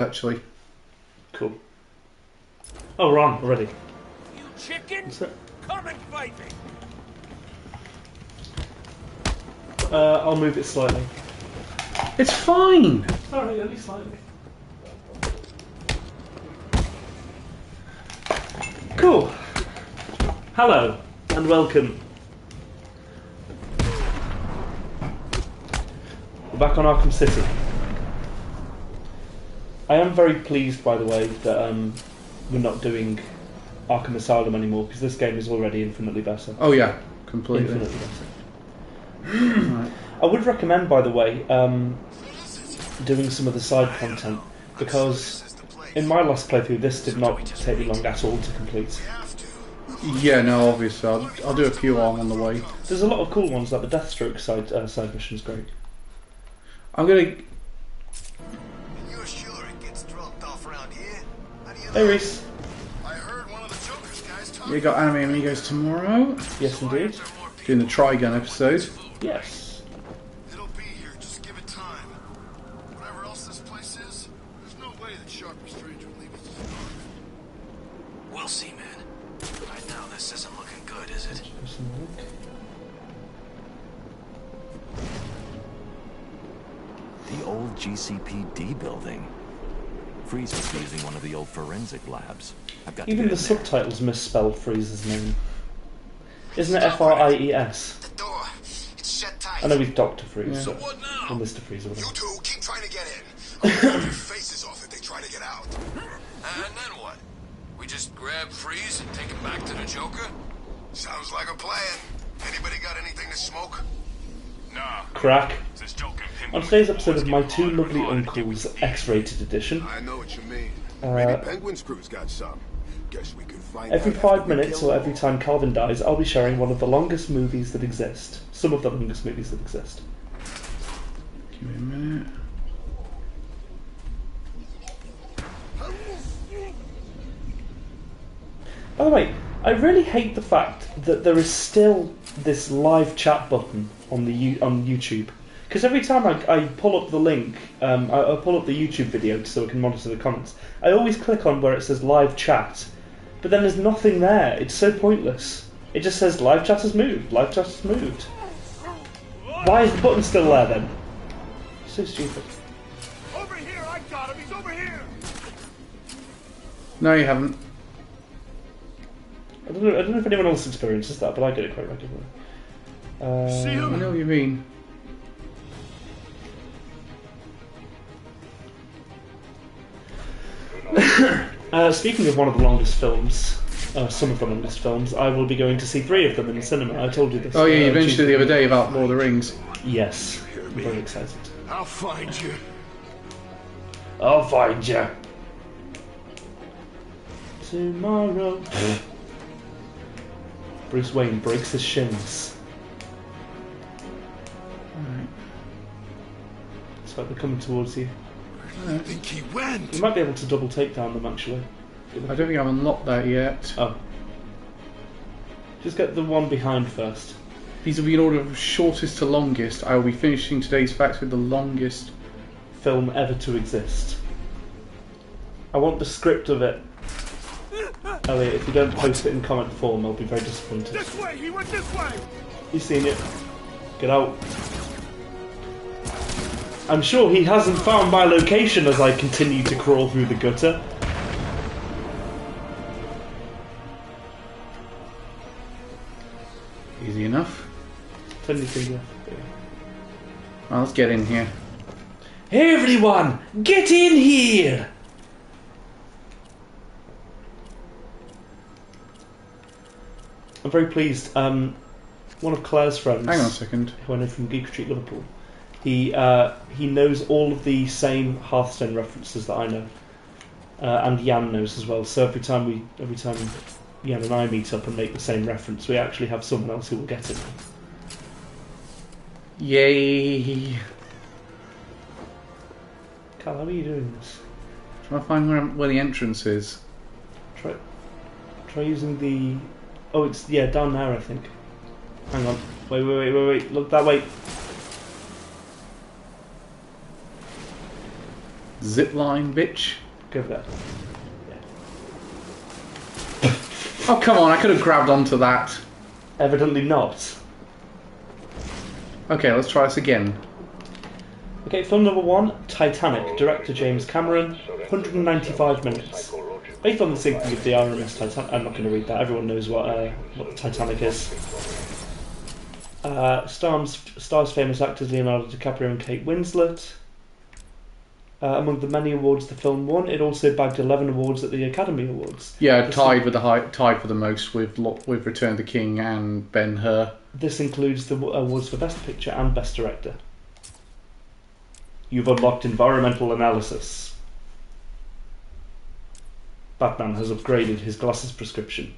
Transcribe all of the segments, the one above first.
actually. Cool. Oh, we're on already. You chicken! Come and fight me! I'll move it slightly. It's fine! Alright, only slightly. Cool. Hello, and welcome. We're back on Arkham City. I am very pleased, by the way, that we're not doing Arkham Asylum anymore, because this game is already infinitely better. Oh yeah, completely. Infinitely better. Right. I would recommend, by the way, doing some of the side content, because in my last playthrough this did not take me long at all to complete. Yeah, no, obviously. I'll do a few on the way. There's a lot of cool ones, like the Deathstroke side mission's great. I'm gonna... You're sure it gets dropped off around here? How do you Hey know? Reese. I heard one of the Joker's guys talking. We got Anime Amigos tomorrow. Yes indeed. Doing the Trigun episode. Yes. It'll be here, just give it time. Whatever else this place is, there's no way that Sharp Strange would leave us to starve. We'll see, man. Right now, this isn't looking good, is it? The old GCPD building. Freeze must be using one of the old forensic labs. I've got to Even get the in there. subtitles misspell Freeze's name. Isn't it F-R-I-E-S? The door, it's shut tight. I know he's Dr. Freeze, Yeah. So what now? or Mr. Freeze, or You whatever. two keep trying to get in. I'll rip your faces off if they try to get out. And then what? We just grab Freeze and take him back to the Joker? Sounds like a plan. Anybody got anything to smoke? Nah. Crack. This Joker and On today's episode of My Two Lovely Uncles X-Rated Edition, I know what you mean. Maybe Penguin's crew's got some. Guess we can find every out 5 after we minutes kill or them every all. time Calvin dies, I'll be sharing one of the longest movies that exist. Some of the longest movies that exist. Give me a minute. By the way, I really hate the fact that there is still this live chat button on on YouTube. Because every time I pull up the link, I pull up the YouTube video so I can monitor the comments, I always click on where it says live chat, but then there's nothing there. It's so pointless. It just says live chat has moved, live chat has moved. Why is the button still there then? So stupid. Over here! I got him! He's over here! No, you haven't. I don't know if anyone else experiences that, but I get it quite regularly. See I him? know what you mean. Speaking of one of the longest films, some of the longest films, I will be going to see 3 of them in the cinema. I told you this. Oh yeah, you mentioned Tuesday. it the other day about Lord of the Rings. Yes, I'm very excited. I'll find you. I'll find you tomorrow. Bruce Wayne breaks his shins. Alright. It's like they're coming towards you. I think he went. You might be able to double take down them actually. I don't think I've unlocked that yet. Oh. Just get the one behind first. These will be in order of shortest to longest. I will be finishing today's facts with the longest. Film ever to exist. I want the script of it. Elliot, if you don't post it in comment form, I'll be very disappointed. This way! He went this way! You've seen it. Get out. I'm sure he hasn't found my location as I continue to crawl through the gutter. Easy enough. It's anything left. Well, let's get in here. Hey everyone! Get in here! I'm very pleased. One of Claire's friends, Hang on a second. who I know from Geek Street Liverpool, he knows all of the same Hearthstone references that I know, and Jan knows as well. So every time Jan and I meet up and make the same reference, we actually have someone else who will get it. Yay! Cal, how are you doing this? Trying to find where the entrance is. Try using the... Oh, it's, yeah, down there, I think. Hang on. Wait. Look that way. Zipline, bitch. Go there. Oh, come on, I could have grabbed onto that. Evidently not. Okay, let's try this again. Okay, film number 1, Titanic, director James Cameron, 195 minutes. Based on the sinking of the RMS Titanic. I'm not going to read that, everyone knows what the Titanic is. Stars famous actors Leonardo DiCaprio and Kate Winslet. Among the many awards the film won, it also bagged 11 awards at the Academy Awards. Yeah, tied for the most with Return of the King and Ben-Hur. This includes the awards for Best Picture and Best Director. You've unlocked environmental analysis. Batman has upgraded his glasses prescription.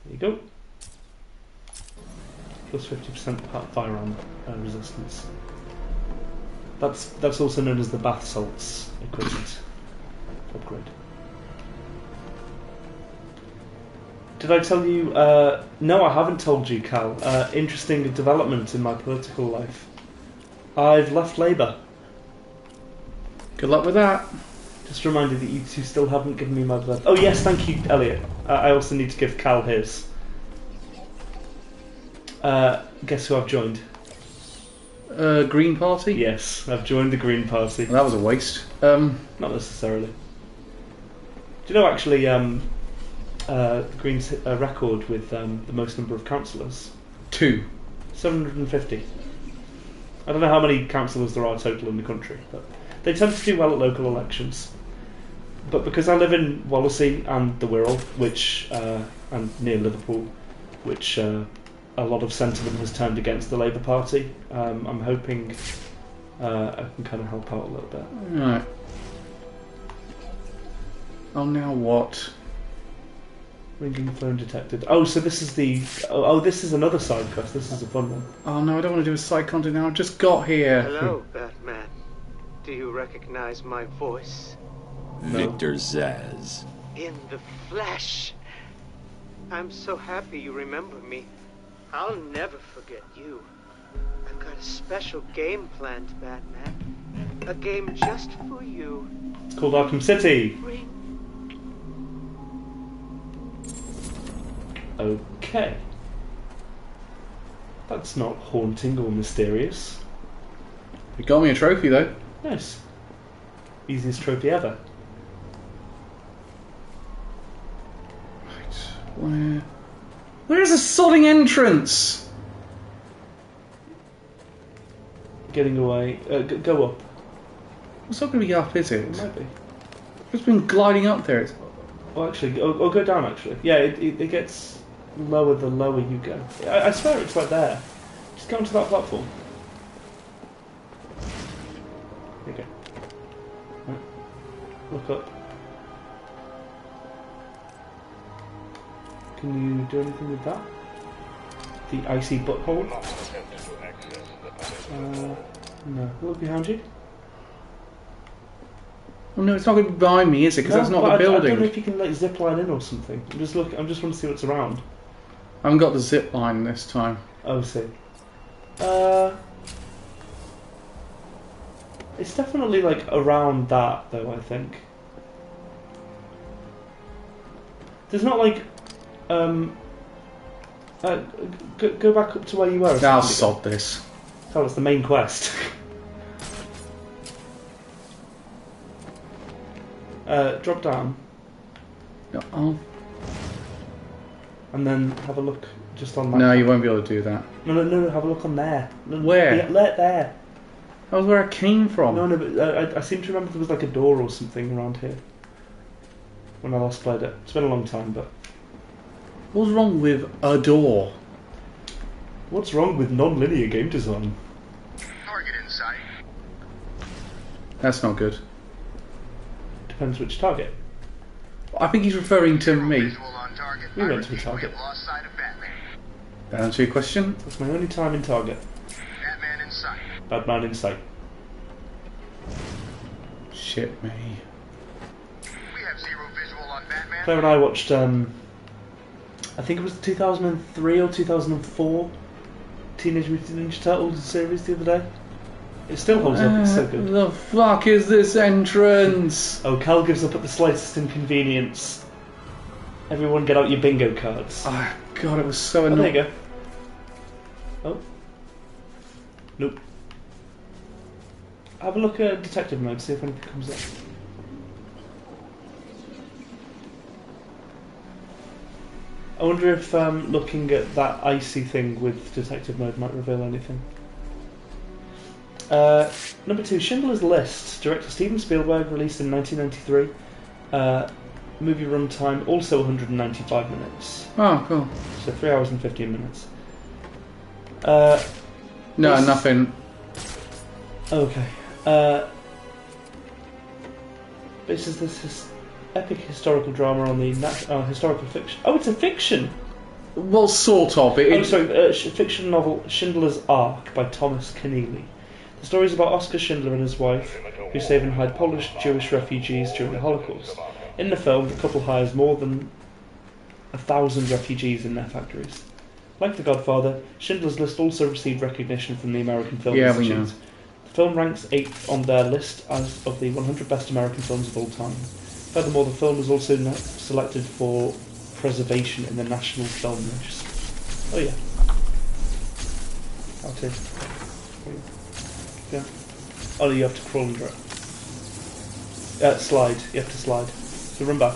There you go. Plus 50% firearm resistance. That's also known as the bath salts equipment upgrade. Did I tell you? No, I haven't told you, Cal. Interesting development in my political life. I've left Labour. Good luck with that. Just reminded that you two still haven't given me my blood. Oh yes, thank you, Elliot. I also need to give Cal his. Guess who I've joined? Green Party? Yes, I've joined the Green Party. Well, that was a waste. Not necessarily. Do you know actually the Greens hit a record with the most number of councillors? 2. 750. I don't know how many councillors there are total in the country, but they tend to do well at local elections. But because I live in Wallasey and the Wirral, which and near Liverpool, which a lot of sentiment has turned against the Labour Party, I'm hoping I can kind of help out a little bit. Right. Oh, now what? Ringing phone detected. Oh, so this is the... Oh, this is another side quest. This is a fun one. Oh no, I don't want to do a side content now. I just got here. Hello, Batman. Do you recognize my voice? Victor Zaz. In the flesh. I'm so happy you remember me. I'll never forget you. I've got a special game planned, Batman. A game just for you. It's called Arkham City. Okay. That's not haunting or mysterious. You got me a trophy though. Nice. Easiest trophy ever. Right. Where's the sodding entrance? Getting away. Go up. It's not going to be up, is it? It might be. It's been gliding up there. Oh, actually, or go down. Actually, yeah. It gets lower the lower you go. I swear it's right there. Just go onto that platform. There you go. Right. Look up. Can you do anything with that? The icy butthole? No. Look behind you. Oh no, it's not going to be behind me, is it? Because No, that's not but the building. I don't know if you can like zip line in or something. I just want to see what's around. I haven't got the zip line this time. Oh, see. It's definitely like around that though. I think there's not like go back up to where you were. I'll sod this. Oh, it's the main quest. Drop down. Oh. And then have a look just on that. No, you won't be able to do that. No, have a look on there. No, Where? Yeah, there. That was where I came from. No, but I seem to remember there was like a door or something around here when I last played it. It's been a long time, but... What's wrong with a door? What's wrong with non-linear game design? Target in sight. That's not good. Depends which target. I think he's referring to me. Visual on target. We went to a target. We have lost sight of Batman. That answer your question? That's my only time in target. Batman in sight. Batman in sight. Shit me. We have zero visual on Batman. Claire and I watched I think it was 2003 or 2004 Teenage Mutant Ninja Turtles series the other day. It still holds up, it's so good. The fuck is this entrance? Oh, Cal gives up at the slightest inconvenience. Everyone get out your bingo cards. Oh, God, it was so Oh, annoying. there you go. Oh. Nope. Have a look at detective mode, see if anything comes up. I wonder if looking at that icy thing with detective mode might reveal anything. Number 2, Schindler's List. Director Steven Spielberg, released in 1993. Movie runtime also 195 minutes. Oh, cool. So 3 hours and 15 minutes. No, This- nothing. Okay. This is epic historical drama on the historical fiction. Oh, it's a fiction! Well, sort of. Fiction novel Schindler's Ark by Thomas Keneally. The story is about Oskar Schindler and his wife, who save and hide Polish Jewish refugees during the Holocaust. In the film, the couple hires more than 1,000 refugees in their factories. Like The Godfather, Schindler's List also received recognition from the American Film Yeah, we Institute. know. The film ranks 8th on their list as of the 100 best American films of all time. Furthermore, the film was also selected for preservation in the National Film Register. Oh yeah. How to? Yeah. Oh, you have to crawl under it. Slide. You have to slide. So run back.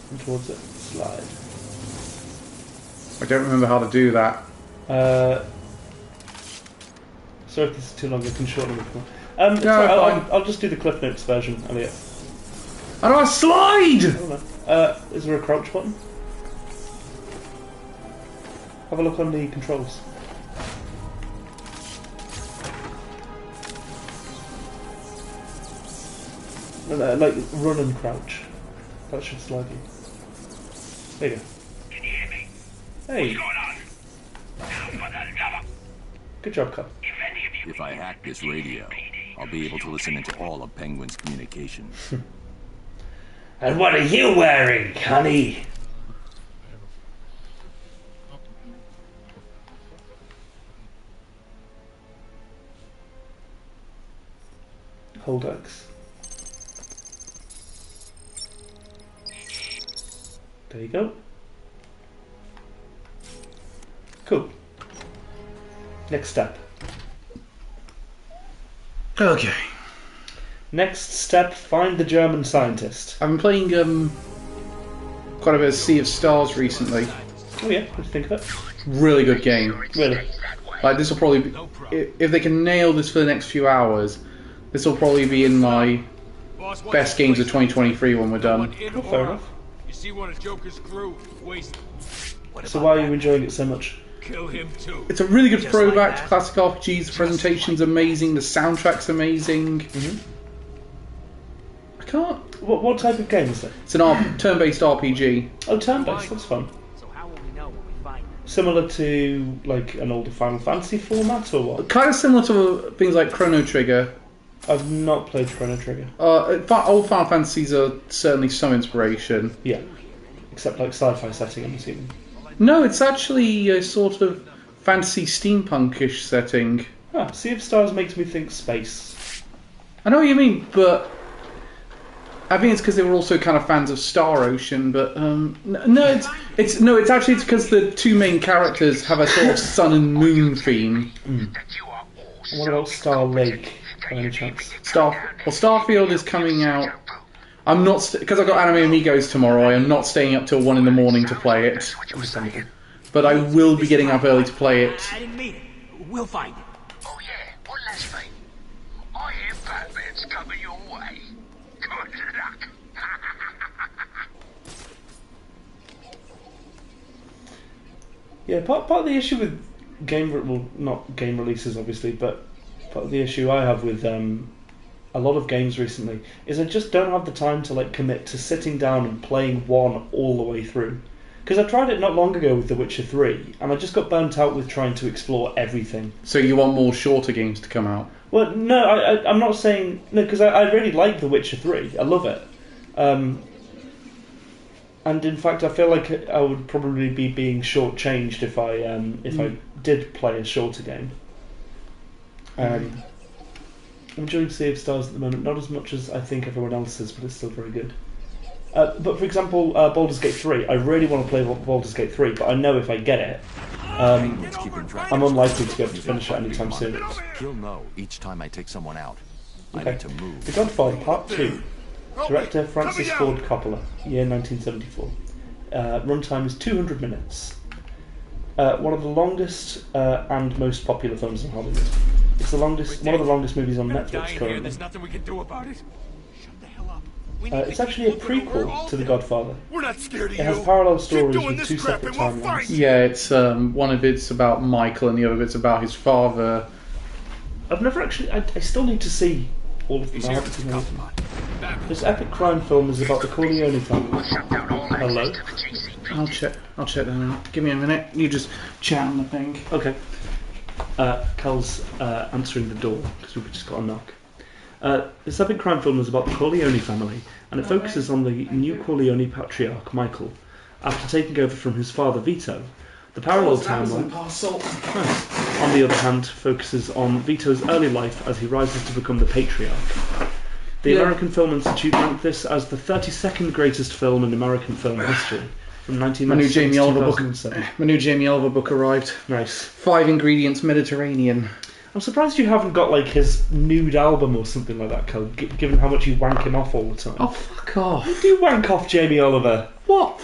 And towards it. Slide. I don't remember how to do that. Sorry if this is too long, I can shorten it. No, Sorry, fine. I'll just do the Cliff Notes version, Elliot. How do I slide? I don't know. Is there a crouch button? Have a look on the controls. No, like run and crouch. That should slide you. There you go. Can you hear me? Hey, What's going on? Now for the love of... good job, Cal. If any of you... If I hack this radio, I'll be able to listen into all of Penguin's communication. And what are you wearing, honey? Hold X. There you go. Cool. Next step. Okay. Next step, find the German scientist. I've been playing quite a bit of Sea of Stars recently. Oh yeah, what do you think of it? Really good game. Really? Like, this will probably be, if they can nail this for the next few hours, this will probably be in my best games of 2023 when we're done. Oh, fair enough. You see one of Joker's crew, waste. So why are you enjoying it so much? Kill him too. It's a really good throwback to classic RPGs. The presentation's amazing. The soundtrack's amazing. I can't. What type of game is it? It's an turn-based RPG. Oh, turn-based, that's fun. So how will we know when we find them? Similar to, like, an older Final Fantasy format, or what? Kind of similar to things like Chrono Trigger. I've not played Chrono Trigger. Old Final Fantasies are certainly some inspiration. Yeah. Except, like, sci-fi setting, I'm assuming. No, it's actually a sort of fantasy steampunkish setting. Ah, Sea of Stars makes me think space. I know what you mean, but I think it's because they were also kind of fans of Star Ocean. But it's actually because the two main characters have a sort of sun and moon theme. What about Star Lake, by any chance? Starfield is coming out. I'm not because I've got Anime Amigos tomorrow. I am not staying up till 1 in the morning to play it. Understandable. But I will be getting up early to play it. I didn't mean it. We'll find it. Oh yeah, one last thing. I hear Batman's coming your way. Good luck. Yeah, part of the issue with not game releases obviously, but part of the issue I have with a lot of games recently is I just don't have the time to like commit to sitting down and playing one all the way through. Because I tried it not long ago with The Witcher 3, and I just got burnt out with trying to explore everything. So you want more shorter games to come out? Well, no, I'm not saying... No, because I really like The Witcher 3. I love it. And in fact, I feel like I would probably be being shortchanged if I did play a shorter game. I'm enjoying Sea of Stars at the moment, not as much as I think everyone else is, but it's still very good. But for example, Baldur's Gate 3, I really want to play Baldur's Gate 3, but I know if I get it, I'm unlikely to be able to finish it anytime soon. He'll know each time I take someone out. I Okay. need to move. The Godfather Part 2. Director Francis Ford Coppola, year 1974. Runtime is 200 minutes. One of the longest and most popular films in Hollywood. It's one of the longest movies on Netflix currently. There's nothing we can do about it. Shut the hell up. It's actually a prequel to The Godfather. We're not scared of It has you. parallel Keep stories doing with this two crap separate and we'll timelines. fight. Yeah, it's one of it's about Michael and the other bit's about his father. I've never actually. I still need to see all of them. I haven't seen all of them. This epic crime film is about the Corleone family. Hello? I'll check that out. Give me a minute. You just chat on the thing. Okay. Cal's answering the door because we've just got a knock. This epic crime film is about the Corleone family, and it focuses on the new Corleone patriarch, Michael, after taking over from his father, Vito. The parallel timeline, on the other hand, focuses on Vito's early life as he rises to become the patriarch. The American Film Institute ranked this as the 32nd greatest film in American film history, from 1996 to 2007. My new Jamie Oliver book arrived. Nice. 5 ingredients Mediterranean. I'm surprised you haven't got like his nude album or something like that, Cal, given how much you wank him off all the time. Oh, fuck off. You do wank off Jamie Oliver. What?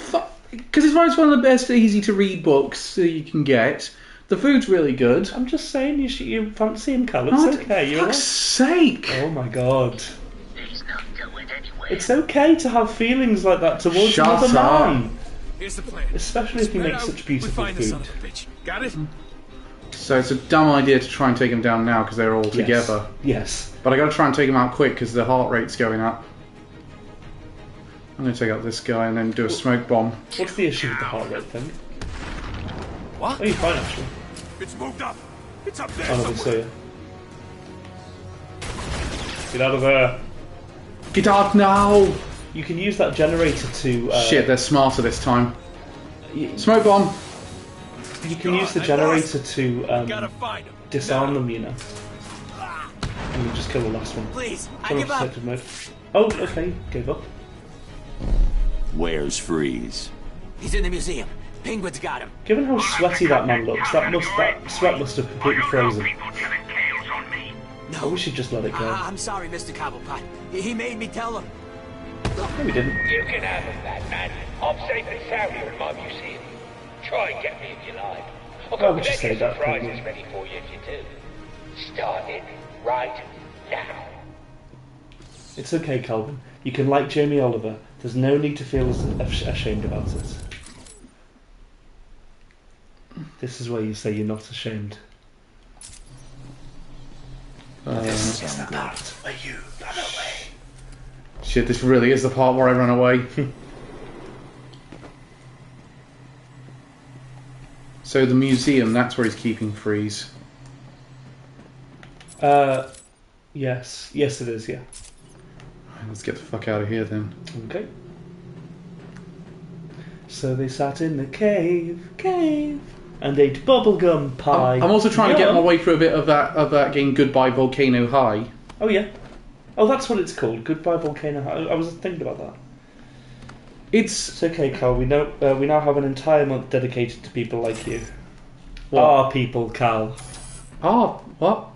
Because it's one of the best easy to read books that you can get. The food's really good. I'm just saying you fancy him, Cal. It's okay. For fuck's sake. Oh my god. It's okay to have feelings like that towards another man. Here's the plan. Especially if he makes such beautiful find the son food. of a bitch. Got it? So it's a dumb idea to try and take them down now because they're all together. Yes. But I got to try and take them out quick because the heart rate's going up. I'm going to take out this guy and then do a smoke bomb. What's the issue with the heart rate thing? What? Oh, you're fine actually. It's moved up. It's up there Oh, no, somewhere. Get out of there. Get out now! You can use that generator to... Shit, they're smarter this time. Smoke bomb! You can use the generator to Gotta find him. disarm them, you know. And you just kill the last one. Please, I Full give up. protective mode. Oh, okay, gave up. Where's Freeze? He's in the museum. Penguin's got him. Given how sweaty that man looks, that sweat must have completely frozen. No, we should just let it go. I'm sorry, Mr. Cobblepot. He made me tell him. No, we didn't. You can have it, Batman. I'm safe and sound here in my museum. Try and get me if you like. I've Why got would you say plenty of that, surprises Penguin? ready for you if you do. Start it right now. It's okay, Calvin. You can like Jamie Oliver. There's no need to feel ashamed about it. This is where you say you're not ashamed. This is the part where you run away. Shit, this really is the part where I run away. So the museum, that's where he's keeping Freeze. Yes. Yes, it is, yeah. Let's get the fuck out of here then. Okay. So they sat in the cave, and ate bubblegum pie. I'm also trying to get Yum. my way through a bit of that game Goodbye Volcano High. Oh, yeah. Oh, that's what it's called. Goodbye Volcano High. I was thinking about that. It's okay, Carl. We now have an entire month dedicated to people like you. What? Our people, Cal. Oh, what?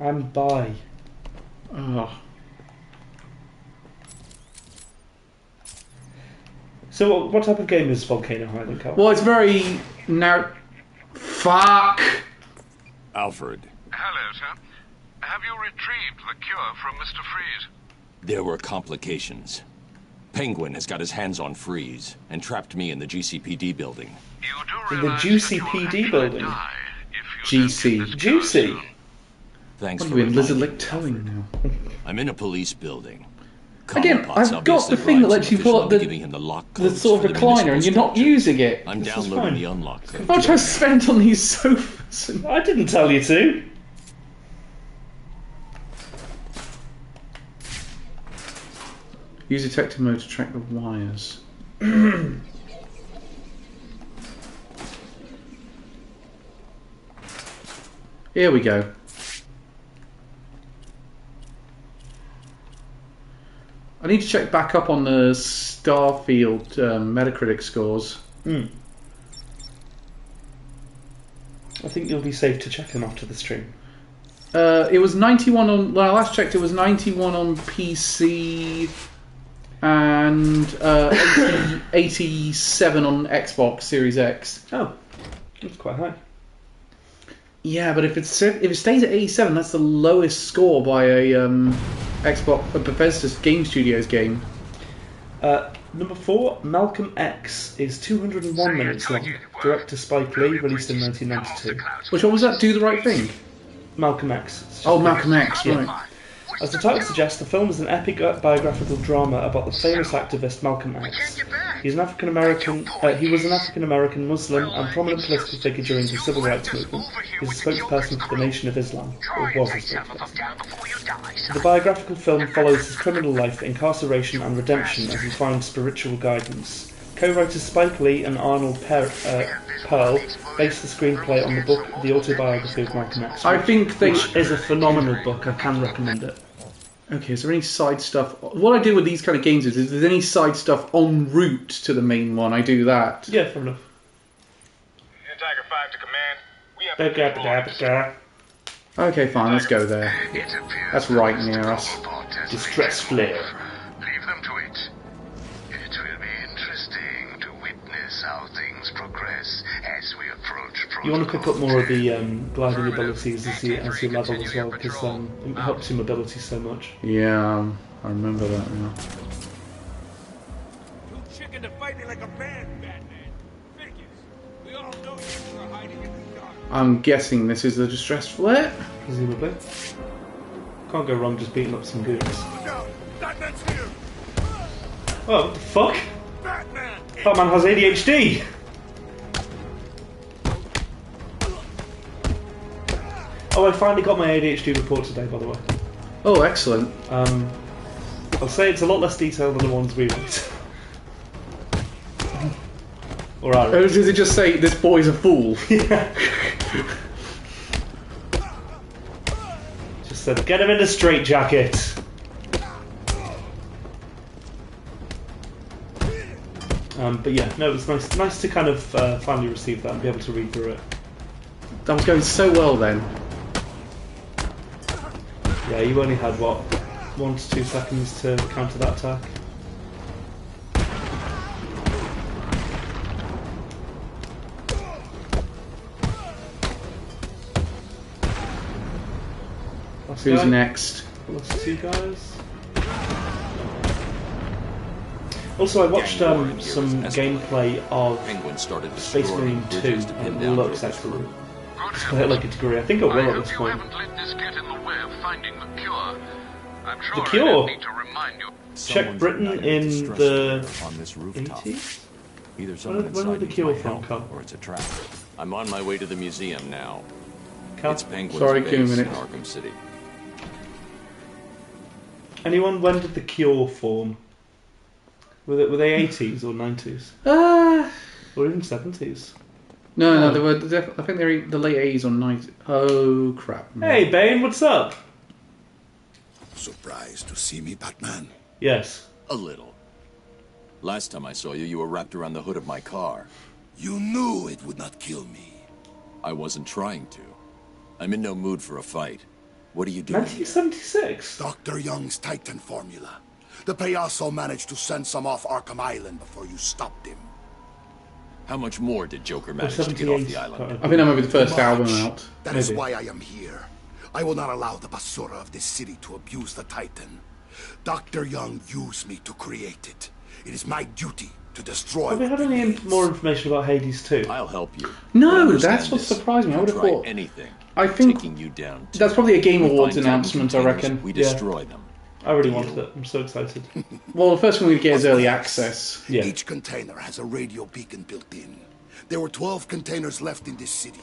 I'm bi. Oh. So, what type of game is Volcano High, then, Cal? Well, it's very Fuck! Alfred, Hello, sir. Have you retrieved the cure from Mr. Freeze? there were complications. Penguin has got his hands on Freeze and trapped me in the GCPD building. You do In the realize that you will GCPD actually building? die if you GC. Juicy. Thanks What for are you in Lizard reminding Lake me, Towing Alfred. now? I'm in a police building. Again, Cobblepot's I've got obviously the thing that bribed lets you some pull official up the- into giving him the lock The codes sort of for the recliner and you're not municipal using it. I'm This is downloading fine. the unlock code. How much I've spent on these sofas? And... I didn't tell you to. Use detective mode to track the wires. Here we go. I need to check back up on the Starfield Metacritic scores. I think you'll be safe to check them after the stream. It was 91 on... When I last checked, it was 91 on PC and 87 on Xbox Series X. Oh, that's quite high. Yeah, but if it stays at 87, that's the lowest score by a Bethesda Game Studios game. Number 4, Malcolm X is 201 minutes long. Director Spike Lee, released in 1992. Which one was that? Do the Right Thing? Malcolm X. Oh, Malcolm X, right. As the title suggests, the film is an epic biographical drama about the famous activist Malcolm X. He was an African-American Muslim and prominent political figure during the Civil Rights Movement. He is a spokesperson for the Nation of Islam, or was a spokesperson. The biographical film follows his criminal life, incarceration and redemption as he finds spiritual guidance. Co-writers Spike Lee and Arnold Pearl based the screenplay on the book The Autobiography of Malcolm X, which is a phenomenal book. I can recommend it. Okay, is there any side stuff? What I do with these kind of games is, if there's any side stuff en route to the main one, I do that. Yeah, fair enough. Tiger 5 to command. We have Okay, fine, let's go there. That's right near us. Distress flare. Leave them to it. It will be interesting to witness how things progress as we approach. You want to pick up more of the gliding abilities as you level as well, because it helps your mobility so much. Yeah, I remember that now. Too chicken to fight me like a man, Batman. Figures. We all know you were hiding in the dark. I'm guessing this is the distress flare? Presumably. Can't go wrong just beating up some goons. Look out! Batman's here! Oh, what the fuck? Batman! Batman has ADHD! Oh, I finally got my ADHD report today, by the way. Oh, excellent. I'll say it's a lot less detailed than the ones we wrote. Or I wrote. Or does it just say, this boy's a fool? Yeah. Just said, get him in a straitjacket. But yeah, no, it was nice to kind of finally receive that and be able to read through it. That was going so well then. Yeah, you only had, what, 1 to 2 seconds to counter that attack. Who's next? Last 2 guys. Also, I watched some gameplay of Space Marine 2, and it looks excellent. Just play it like a degree. I think I will at this point. The Cure? Check Britain in the 80s? When did the Cure film come? Or it's a trap. I'm on my way to the museum now. It's Penguin's Sorry, base 2 in minutes. Arkham City. Anyone, when did the Cure form? Were they 80s or 90s? Or even 70s? No, they were. I think they're the late 80s or 90s. Oh crap! Hey, Bane, what's up? Surprised to see me, Batman? Yes. A little. Last time I saw you, you were wrapped around the hood of my car. You knew it would not kill me. I wasn't trying to. I'm in no mood for a fight. What are you doing? 1976. Dr. Young's Titan formula. The Payaso managed to send some off Arkham Island before you stopped him. How much more did Joker manage to get off the island? I think that might be the first album out. That is why I am here. I will not allow the Basura of this city to abuse the Titan. Dr. Young used me to create it. It is my duty to destroy. Have we had any more information about Hades 2? I'll help you. No, that's what surprised me. I would have thought anything. I think taking you down. That's probably a Game Awards announcement. I reckon. We destroy them. I really wanted it. I'm so excited. Well, the first one we get is early access. Yeah. Each container has a radio beacon built in. There were 12 containers left in this city.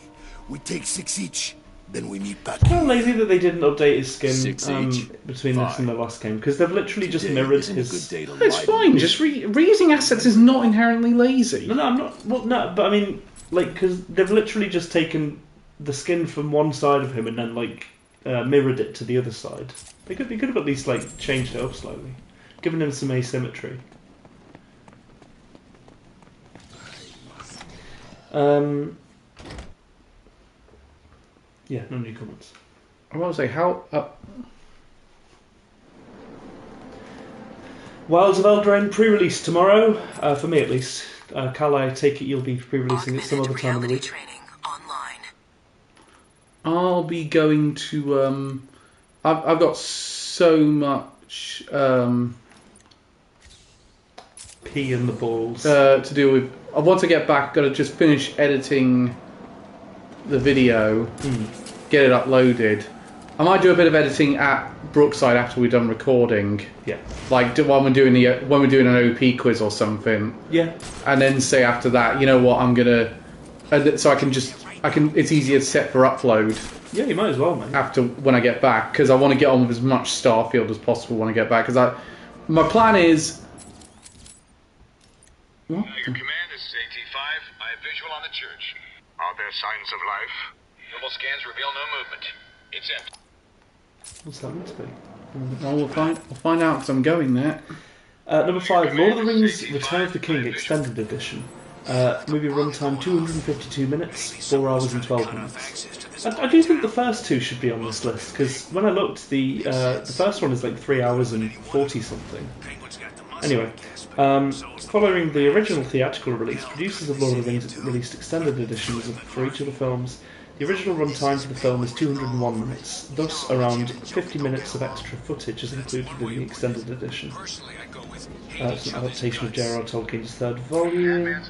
We take 6 each, then we meet back. It's kind of lazy that they didn't update his skin 6 each. Between this and the last game, because they've literally just mirrored his. It's fine. Just reusing assets is not inherently lazy. No, I'm not. Well, no, but I mean, like, because they've literally just taken the skin from one side of him and then like mirrored it to the other side. They could have at least like changed it up slightly, given him some asymmetry. Yeah, no new comments. I want to say how. Wilds of Eldraine pre-release tomorrow, for me at least. Cal, I take it you'll be pre-releasing it some other time in the week. I'll be going to. I've got so much pee in the balls to do with. Once I get back, I've got to just finish editing the video, get it uploaded. I might do a bit of editing at Brookside after we're done recording. Yeah. Like when we're doing an OP quiz or something. Yeah. And then say after that, you know what, I'm gonna. So I can. It's easier to set for upload. Yeah, you might as well, man. After when I get back, because I want to get on with as much Starfield as possible when I get back. Because my plan is. What? Your command is AT-5. I have visual on the church. Are there signs of life? Thermal scans reveal no movement. It's empty. What's that meant to be? Well, we'll find out because I'm going there. Number 5, Lord of the Rings Return of the King Extended Edition. Movie runtime 252 minutes, 4 hours and 12 minutes. I do think the first two should be on this list, because when I looked, the first one is like 3 hours and 40 something. Anyway, following the original theatrical release, producers of Lord of the Rings released extended editions for each of the films. The original runtime for the film is 201 minutes, thus around 50 minutes of extra footage is included in the extended edition. It's an adaptation of J.R.R. Tolkien's third volume.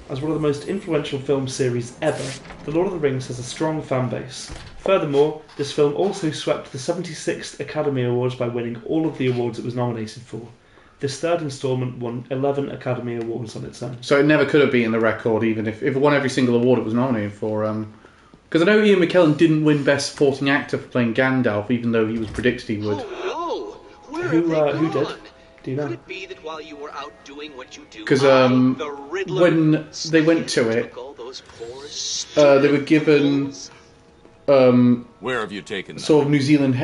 As one of the most influential film series ever, The Lord of the Rings has a strong fan base. Furthermore, this film also swept the 76th Academy Awards by winning all of the awards it was nominated for. This third instalment won 11 Academy Awards on its own. So it never could have beaten the record, even if it won every single award it was nominated for. Because I know Ian McKellen didn't win Best Supporting Actor for playing Gandalf, even though he was predicted he would. Oh no! Who did? Do you know? Could it be that while you were out doing what you do, because when they went to it, they were given where have you taken that? Sort of New Zealand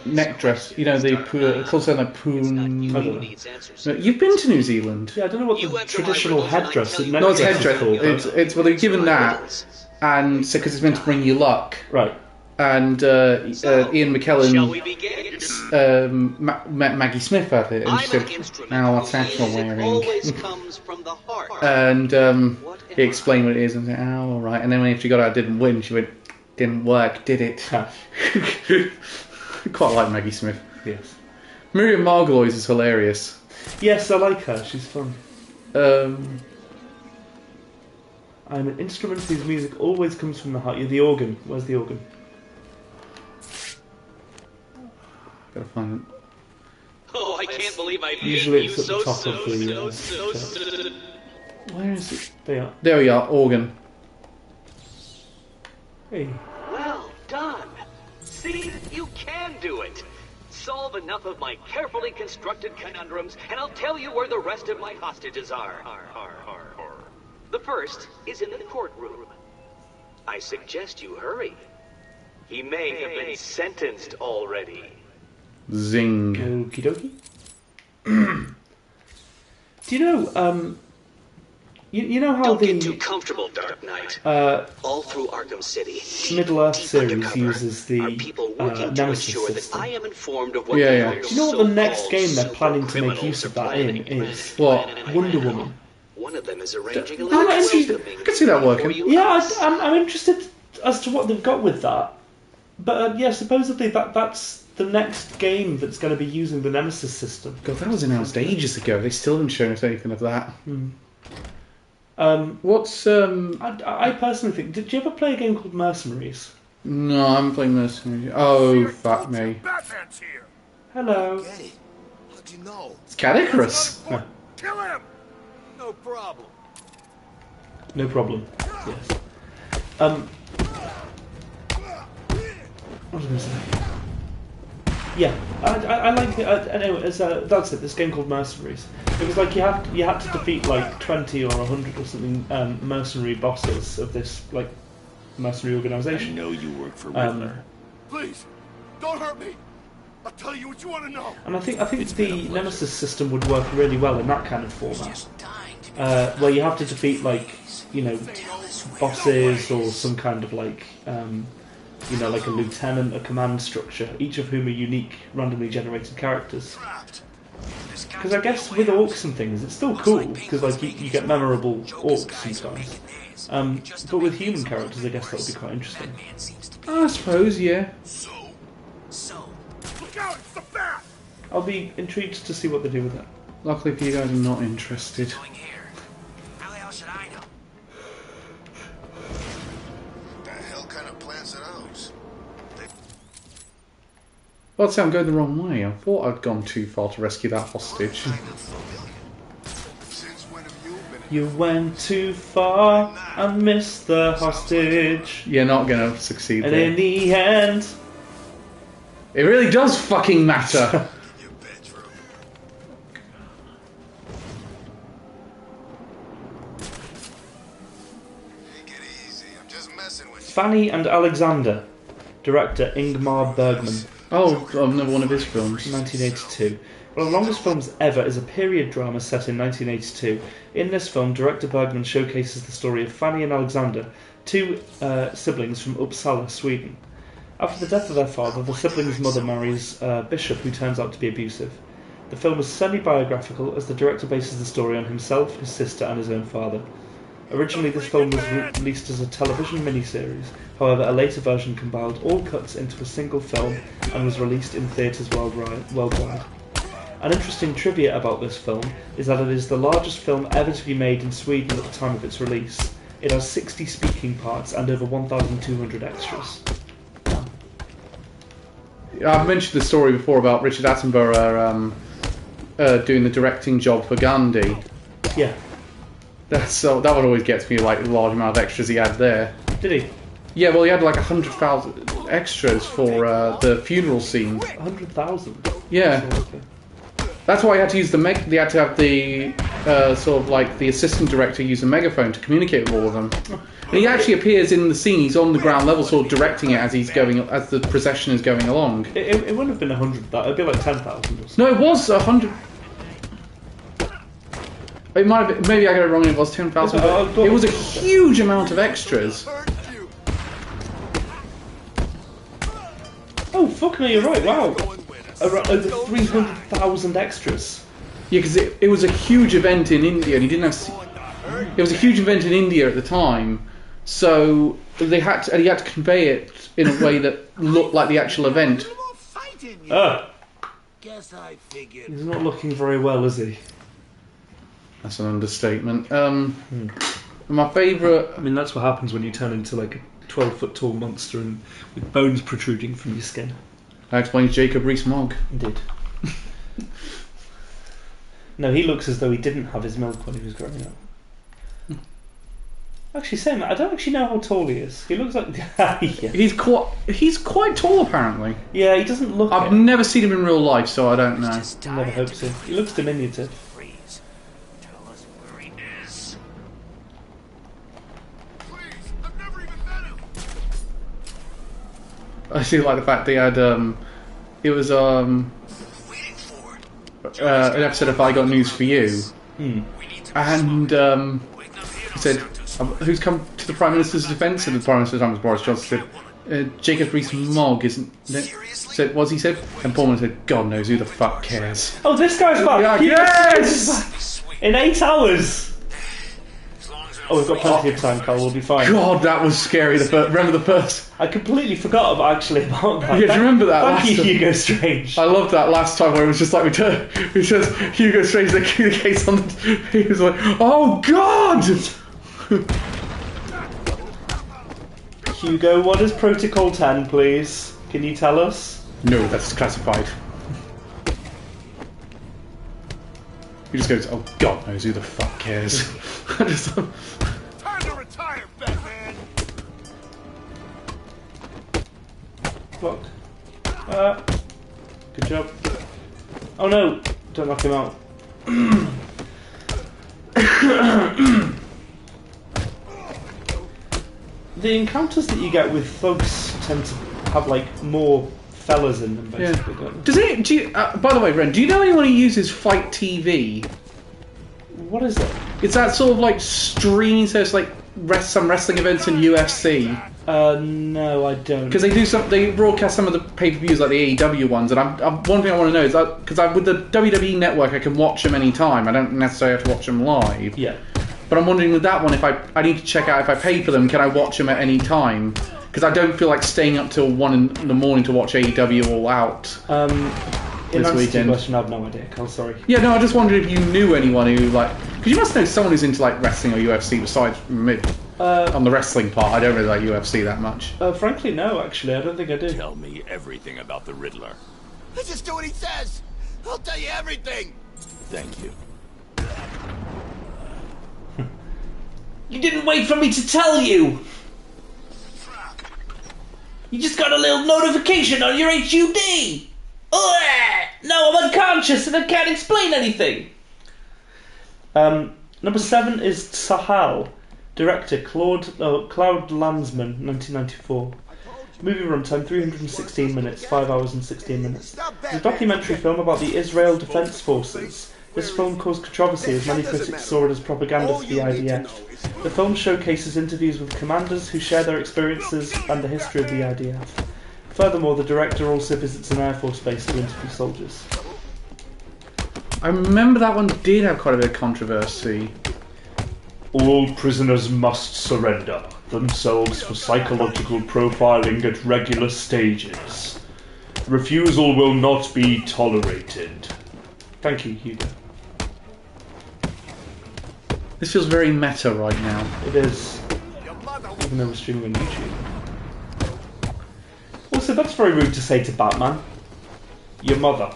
neck dress. You know, they call something like poon. No, you've been to New Zealand. Yeah, I don't know what the traditional headdress is. No, it's headdress. It's well, they're given that, and so because it's meant to bring you luck, right? And Ian McKellen met Maggie Smith at it, and she said, "Now what's Satchel wearing?" And he explained what it is, and said, "Oh, all right." And then when she got out, didn't win. She went, "Didn't work, did it?" Quite like Maggie Smith. Yes. Miriam Margolyes is hilarious. Yes, I like her. She's fun. I'm an instrument whose music always comes from the heart. Yeah, the organ. Where's the organ? Gotta find it. Oh, I can't believe I usually it's at the top of the. Where is it? There we are. Organ. Hey. Well done. See, you can do it. Solve enough of my carefully constructed conundrums, and I'll tell you where the rest of my hostages are. The first is in the courtroom. I suggest you hurry. He may have been sentenced already. Zing. Okie dokie. Do you know, you know how Don't get too comfortable, Dark Knight. All through Arkham City, Middle-earth series uses the Nemesis system. I am informed of what Do you know what the next game they're planning to make use of that in is? What? Wonder Woman. One of them is arranging a I can see that working. Yeah, I'm interested as to what they've got with that. But yeah, supposedly that's the next game that's going to be using the Nemesis system. God, that was announced ages ago. They still haven't shown us anything of that. What's I personally think. Did you ever play a game called Mercenaries? No, I haven't played Mercenaries. Oh, fuck me. Batman's here. Hello. How'd you know? It's Cat Icarus. Kill him. No problem. No problem. Yes. What was I going to say? Yeah, I like it. Anyway, that's it. This game called Mercenaries. It was like you had to defeat like 20 or 100 or something mercenary bosses of this like mercenary organisation. I know you work for Riddler. Please, don't hurt me. I'll tell you what you want to know. And I think the Nemesis system would work really well in that kind of format, where you have to defeat bosses or some kind of like a lieutenant, a command structure, each of whom are unique, randomly generated characters. Because I guess with orcs and things, it's still cool because like you get memorable orcs sometimes. But with human characters, I guess that would be quite interesting. I suppose, yeah. Look out, it's the bat! I'll be intrigued to see what they do with it. Luckily for you guys, I'm not interested. How the hell should I know? The hell kind of plans are those? Well, I'd say I'm going the wrong way. I thought I'd gone too far to rescue that hostage. Since when have you been? You went too far and missed the hostage. You're not going to succeed And there. in the end... It really does fucking matter. Your bedroom. Take it easy. I'm just messing with you. Fanny and Alexander. Director Ingmar Bergman. Oh, another one of his films. 1982. One of the longest films ever is a period drama set in 1982. In this film, director Bergman showcases the story of Fanny and Alexander, two siblings from Uppsala, Sweden. After the death of their father, the siblings' mother marries a bishop who turns out to be abusive. The film is semi-biographical as the director bases the story on himself, his sister and his own father. Originally this film was released as a television miniseries, however a later version compiled all cuts into a single film and was released in theatres worldwide. An interesting trivia about this film is that it is the largest film ever to be made in Sweden at the time of its release. It has 60 speaking parts and over 1,200 extras. I've mentioned the story before about Richard Attenborough doing the directing job for Gandhi. Yeah. That one always gets me, like the large amount of extras he had there. Did he? Yeah, well, he had like 100,000 extras for the funeral scene. 100,000? Yeah. Okay. That's why he had to use they had to have the sort of like the assistant director use a megaphone to communicate with all of them. And he actually appears in the scene. He's on the ground level, sort of directing it as the procession is going along. It wouldn't have been 100. It'd be like 10,000 or something. No, it was 100. It might have been, maybe I got it wrong. It was 10,000. It was a huge amount of extras. Oh fuck me! You're right. Wow. Over 300,000 extras. Yeah, because it was a huge event in India, and he didn't have. It was a huge event in India at the time, so he had to convey it in a way that looked like the actual event. Guess I figured. He's not looking very well, is he? That's an understatement. My favourite. I mean, that's what happens when you turn into like a 12-foot tall monster and with bones protruding from your skin. That explains Jacob Rees-Mogg. Indeed. No, he looks as though he didn't have his milk when he was growing up. Actually, saying that, I don't actually know how tall he is. He looks like yeah. He's quite tall apparently. Yeah, he doesn't look. I've never seen him in real life, so I don't know. I never hope so. He looks diminutive. Freeze. Tell us where he is. Please, I've never even met him. I see, like the fact they had it was Waiting for it. an episode of I Got News for You, and he said, "Who's come to the Prime Minister's defence?" And the Prime Minister's name was Boris Johnson. Said, "Jacob Rees-Mogg, isn't it?" Said, "What's he said?" And Pullman said, "God knows, who the fuck cares?" Oh, this guy's back! Yes! In 8 hours! Oh, we've got plenty of time, Carl. We'll be fine. God, that was scary. Remember the first? I completely forgot about that. Yeah, do you remember that? Thank you, time? Hugo Strange. I loved that last time where it was just like we just Hugo Strange the case on the. He was like, "Oh God!" Hugo, what is Protocol 10, please? Can you tell us? No, that's classified. He just goes, "Oh, God knows, who the fuck cares?" Time to retire, Batman. Look. Good job. Oh no! Don't knock him out. the encounters that you get with thugs tend to have like more fellas in them, basically. Yeah. Don't they? Does it? Do you, by the way, Ren, do you know anyone who uses Fight TV? What is it? It's that sort of like streaming, so it's like some wrestling events in UFC. No, I don't. Because they broadcast some of the pay-per-views like the AEW ones, and one thing I want to know is that because with the WWE Network I can watch them anytime. I don't necessarily have to watch them live. Yeah. But I'm wondering with that one, if I need to check out if I pay for them, can I watch them at any time? Because I don't feel like staying up till 1 in the morning to watch AEW All Out this weekend. Question, I have no idea, Carl, sorry. Yeah, no, I just wondered if you knew anyone who because you must know someone who's into like wrestling or UFC besides me. On the wrestling part, I don't really like UFC that much. Frankly, no, actually, I don't think I do. Tell me everything about the Riddler. Let's just do what he says. I'll tell you everything. Thank you. You didn't wait for me to tell you! You just got a little notification on your HUD! Ugh! No, I'm unconscious and I can't explain anything! Number 7 is Sahal. Director Cloud Landsman, 1994. Movie runtime 316 minutes, 5 hours and 16 minutes. It's a documentary film about the Israel Defense Forces. This film caused controversy as many critics saw it as propaganda for the IDF. The film showcases interviews with commanders who share their experiences and the history of the IDF. Furthermore, the director also visits an Air Force base to interview soldiers. I remember that one did have quite a bit of controversy. All prisoners must surrender themselves for psychological profiling at regular stages. Refusal will not be tolerated. Thank you, Hugo. This feels very meta right now. It is. Even though we're streaming on YouTube. Also, that's very rude to say to Batman. Your mother.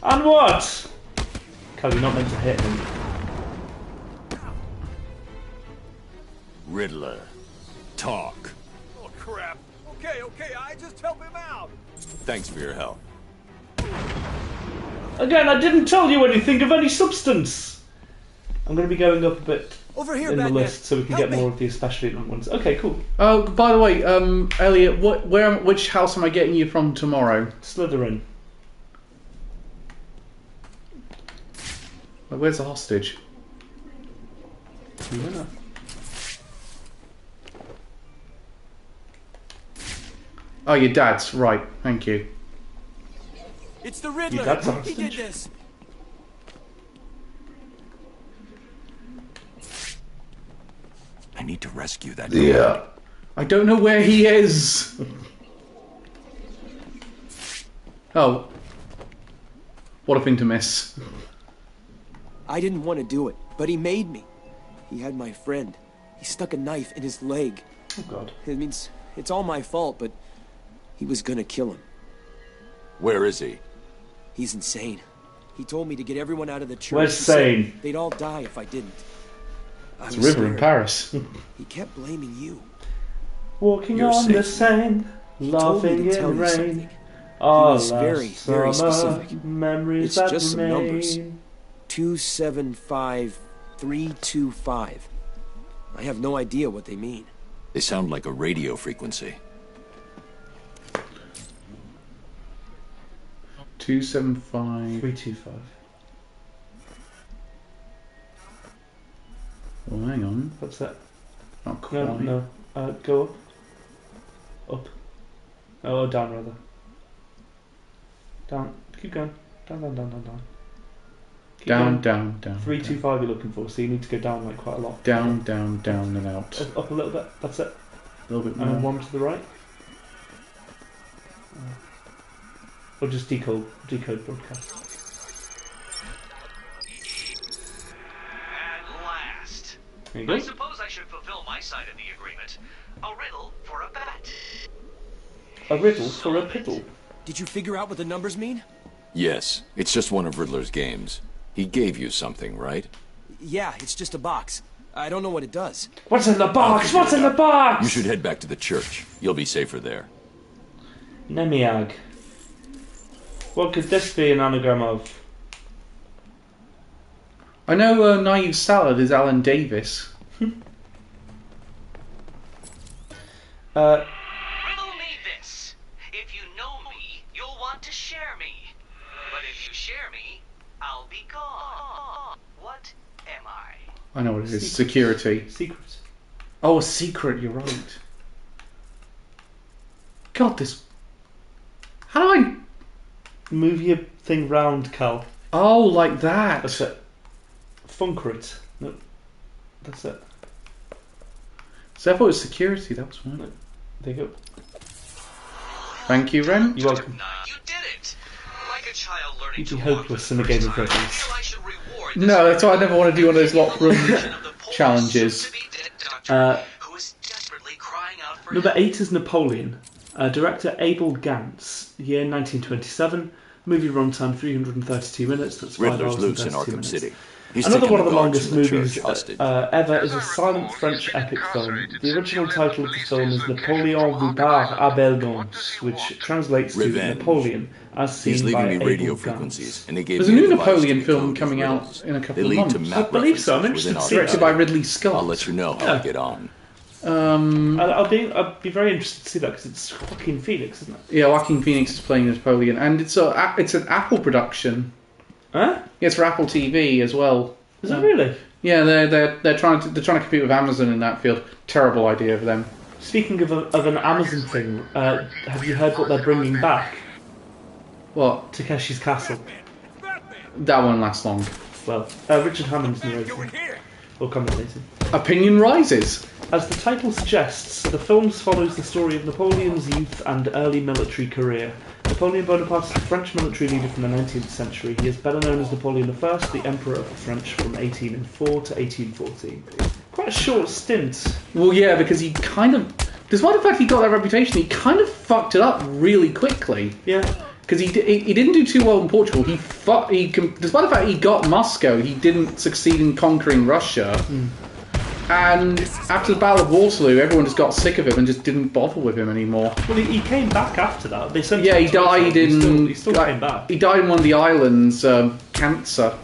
And what? Cal, you're not meant to hit him. Riddler. Talk. Oh, crap. Okay, I just help him out. Thanks for your help. Again, I didn't tell you anything of any substance. I'm going to be going up a bit Over here, in the Batman. list so we can Help get me. more of the especially long ones. Okay, cool. Oh, by the way, Elliot, which house am I getting you from tomorrow? Slytherin. Where's the hostage? You don't know. Oh, your dad's right. Thank you. It's the Riddler. That's a He did hostage. this. I need to rescue that Yeah. I don't know where he is. Oh. What a thing to miss. I didn't want to do it, but he made me. He had my friend. He stuck a knife in his leg. Oh, God. It means it's all my fault, but he was gonna kill him. Where is he? He's insane. He told me to get everyone out of the church. Where's He said sane? They'd all die if I didn't. It's a river in Paris. He kept blaming you. Walking You're on the safe. sand, told me laughing to tell in you rain. something. Our was very, last very summer, specific. memories It's that just some remain. numbers. 275325. I have no idea what they mean. They sound like a radio frequency. 275. 325. Oh, hang on. What's that? Not quite. No. Go up. Up. Oh, down rather. Down. Keep going. Down. Keep Down, going. down. 325 you're looking for, so you need to go down like quite a lot. Down, and out. Up a little bit. That's it. A little bit And then more. one to the right. Or just decode broadcast. At last. There you I go. suppose I should fulfill my side of the agreement. A riddle for a bat. A riddle for a piddle. Did you figure out what the numbers mean? Yes, it's just one of Riddler's games. He gave you something, right? Yeah, it's just a box. I don't know what it does. What's in the box? What's in the box? You should head back to the church. You'll be safer there. Nemiag. What could this be an anagram of? I know Naive Salad is Alan Davis. Riddle me this. If you know me, you'll want to share me. But if you share me, I'll be gone. What am I? I know what it is. Security. Secret. Oh, a secret. You're right. God, this. How do I move your thing round, Cal? Oh, like that. That's it. Funkrit. No, that's it. So I thought it was security. That was one. There you go. Thank you, Ren. You're welcome. You did it. Like a child learning You'd be hopeless in a game of riddles. No, that's why I never want to do one of those locked room challenges. Number 8 is Napoleon. Director Abel Gance. Year 1927. Movie runtime 332 minutes. That's 5 Riddler's hours loose and in 32 Arkham minutes. City. He's Another taken one of the the guards longest in the movies church hostage. ever is a silent French epic film. The original title of the film is Napoleon Rupert à Belgance, which translates Revenge. to Napoleon as seen He's by leaving me radio Abel frequencies, Gance. and he gave There's a me new device Napoleon to film decode his coming riddles. out in a couple They of lead to months. map I believe so. I'm references interested to within see our Directed that. by Ridley Scott. I'll let you know how I get on. I'd be very interested to see that because it's Joaquin Phoenix, isn't it? Yeah, Joaquin Phoenix is playing Napoleon, and it's an Apple production. Huh? Yeah, it's for Apple TV as well. Is it really? Yeah, they're trying to compete with Amazon in that field. Terrible idea for them. Speaking of an Amazon thing, have you heard what they're bringing back? What? Takeshi's Castle. That won't last long. Well, Richard Hammond's narrating or commentating. Opinion rises. As the title suggests, the film follows the story of Napoleon's youth and early military career. Napoleon Bonaparte is a French military leader from the 19th century. He is better known as Napoleon I, the Emperor of the French from 1804 to 1814. Quite a short stint. Well, yeah, because he kind of, despite the fact he got that reputation, he kind of fucked it up really quickly. Yeah. Because he didn't do too well in Portugal. Despite the fact he got Moscow, he didn't succeed in conquering Russia. And after the Battle of Waterloo, everyone just got sick of him and just didn't bother with him anymore. Well, he came back after that. They sent Yeah, him he to died Israel. in. He still came back. He died in one of the islands, cancer.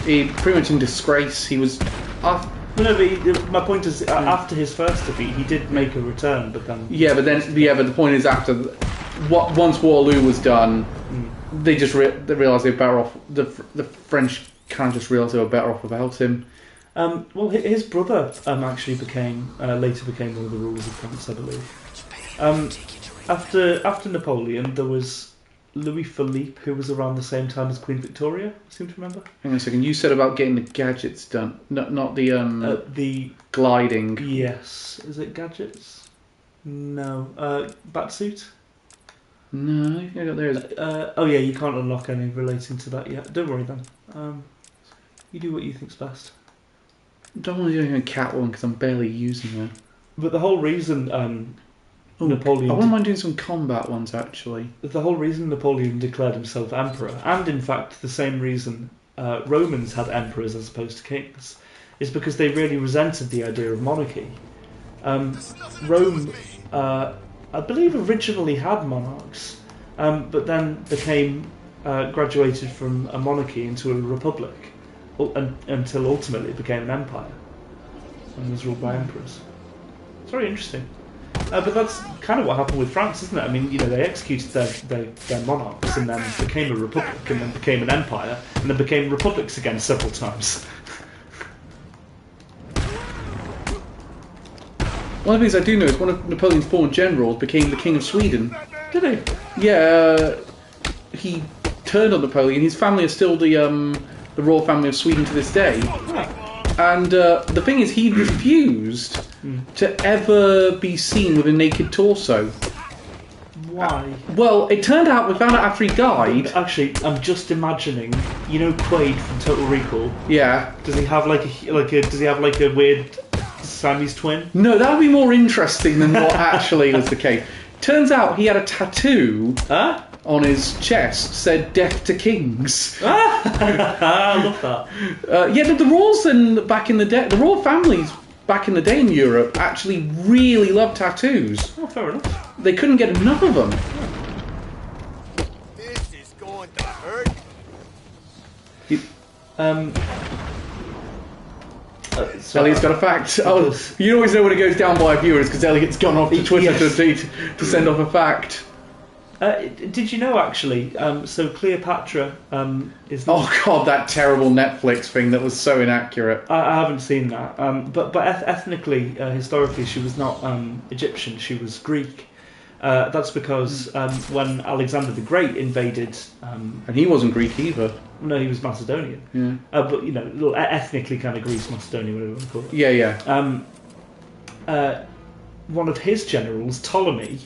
He pretty much in disgrace. He was. No, but my point is, after his first defeat, he did make a return, but then. Yeah, but the point is after. Once Waterloo was done, they just they realised they were better off. The French kind of just realised they were better off without him. Well, his brother actually later became one of the rulers of France, I believe. After Napoleon, there was Louis Philippe, who was around the same time as Queen Victoria. I seem to remember. Hang on a second. You said about getting the gadgets done, not the the gliding. Yes, is it gadgets? No, batsuit. No, I think I got there. Oh yeah, you can't unlock any relating to that yet. Don't worry then. You do what you think's best. I don't want to do anything with Catwoman because I'm barely using her. But the whole reason Napoleon... I wouldn't mind doing some combat ones, actually. The whole reason Napoleon declared himself emperor, and in fact the same reason Romans had emperors as opposed to kings, is because they really resented the idea of monarchy. Rome, I believe, originally had monarchs, but then became graduated from a monarchy into a republic, until ultimately it became an empire and was ruled by emperors. It's very interesting. But that's kind of what happened with France, isn't it? I mean, they executed their monarchs and then became a republic and then became an empire and then became republics again several times. One of the things I do know is one of Napoleon's born generals became the King of Sweden. Did he? Yeah, he turned on Napoleon. His family is still the royal family of Sweden to this day. And the thing is, he refused to ever be seen with a naked torso. Why? Well, it turned out, we found out after he died. Actually, I'm just imagining, Quaid from Total Recall. Yeah. Does he have does he have a weird Siamese twin? No, that would be more interesting than what actually was the case. Turns out he had a tattoo on his chest said "Death to Kings." I love that. Yeah, the royals back in the day, the royal families back in the day in Europe actually really loved tattoos. Oh, fair enough. They couldn't get enough of them. This is going to hurt. So Elliot's got a fact. Oh, you always know when it goes down by viewers because Elliot's gone off to Twitter to send off a fact. Did you know, actually, so Cleopatra is... Oh, God, that terrible Netflix thing that was so inaccurate. I haven't seen that. But ethnically, historically, she was not Egyptian, she was Greek. That's because when Alexander the Great invaded... and he wasn't Greek either. No, he was Macedonian. Yeah. But, you know, ethnically kind of Greece, Macedonia, whatever you want to call it. Yeah, yeah. One of his generals, Ptolemy...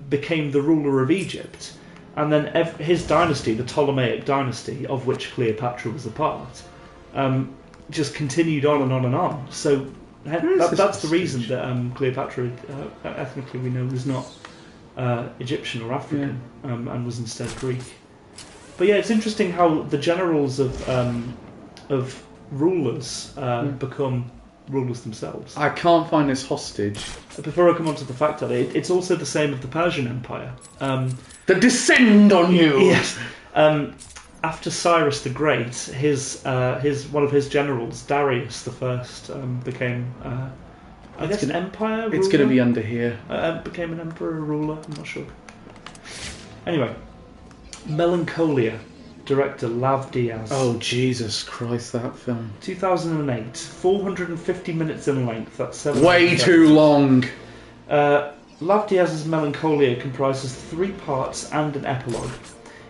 became the ruler of Egypt, and then his dynasty, the Ptolemaic dynasty, of which Cleopatra was a part, just continued on and on and on. So that's the reason that Cleopatra, ethnically we know, was not Egyptian or African, and was instead Greek. But yeah, it's interesting how the generals of rulers become rulers themselves. I can't find this hostage. Before I come on to the fact of it, it's also the same of the Persian Empire. They descend on you! Yes. After Cyrus the Great, one of his generals, Darius the First, became, I guess, an empire ruler? It's going to be under here. Became an emperor, ruler, I'm not sure. Anyway, Melancholia. Director Lav Diaz. Oh, Jesus Christ, that film. 2008. 450 minutes in length. That's 7 Way too long. Lav Diaz's Melancholia comprises 3 parts and an epilogue.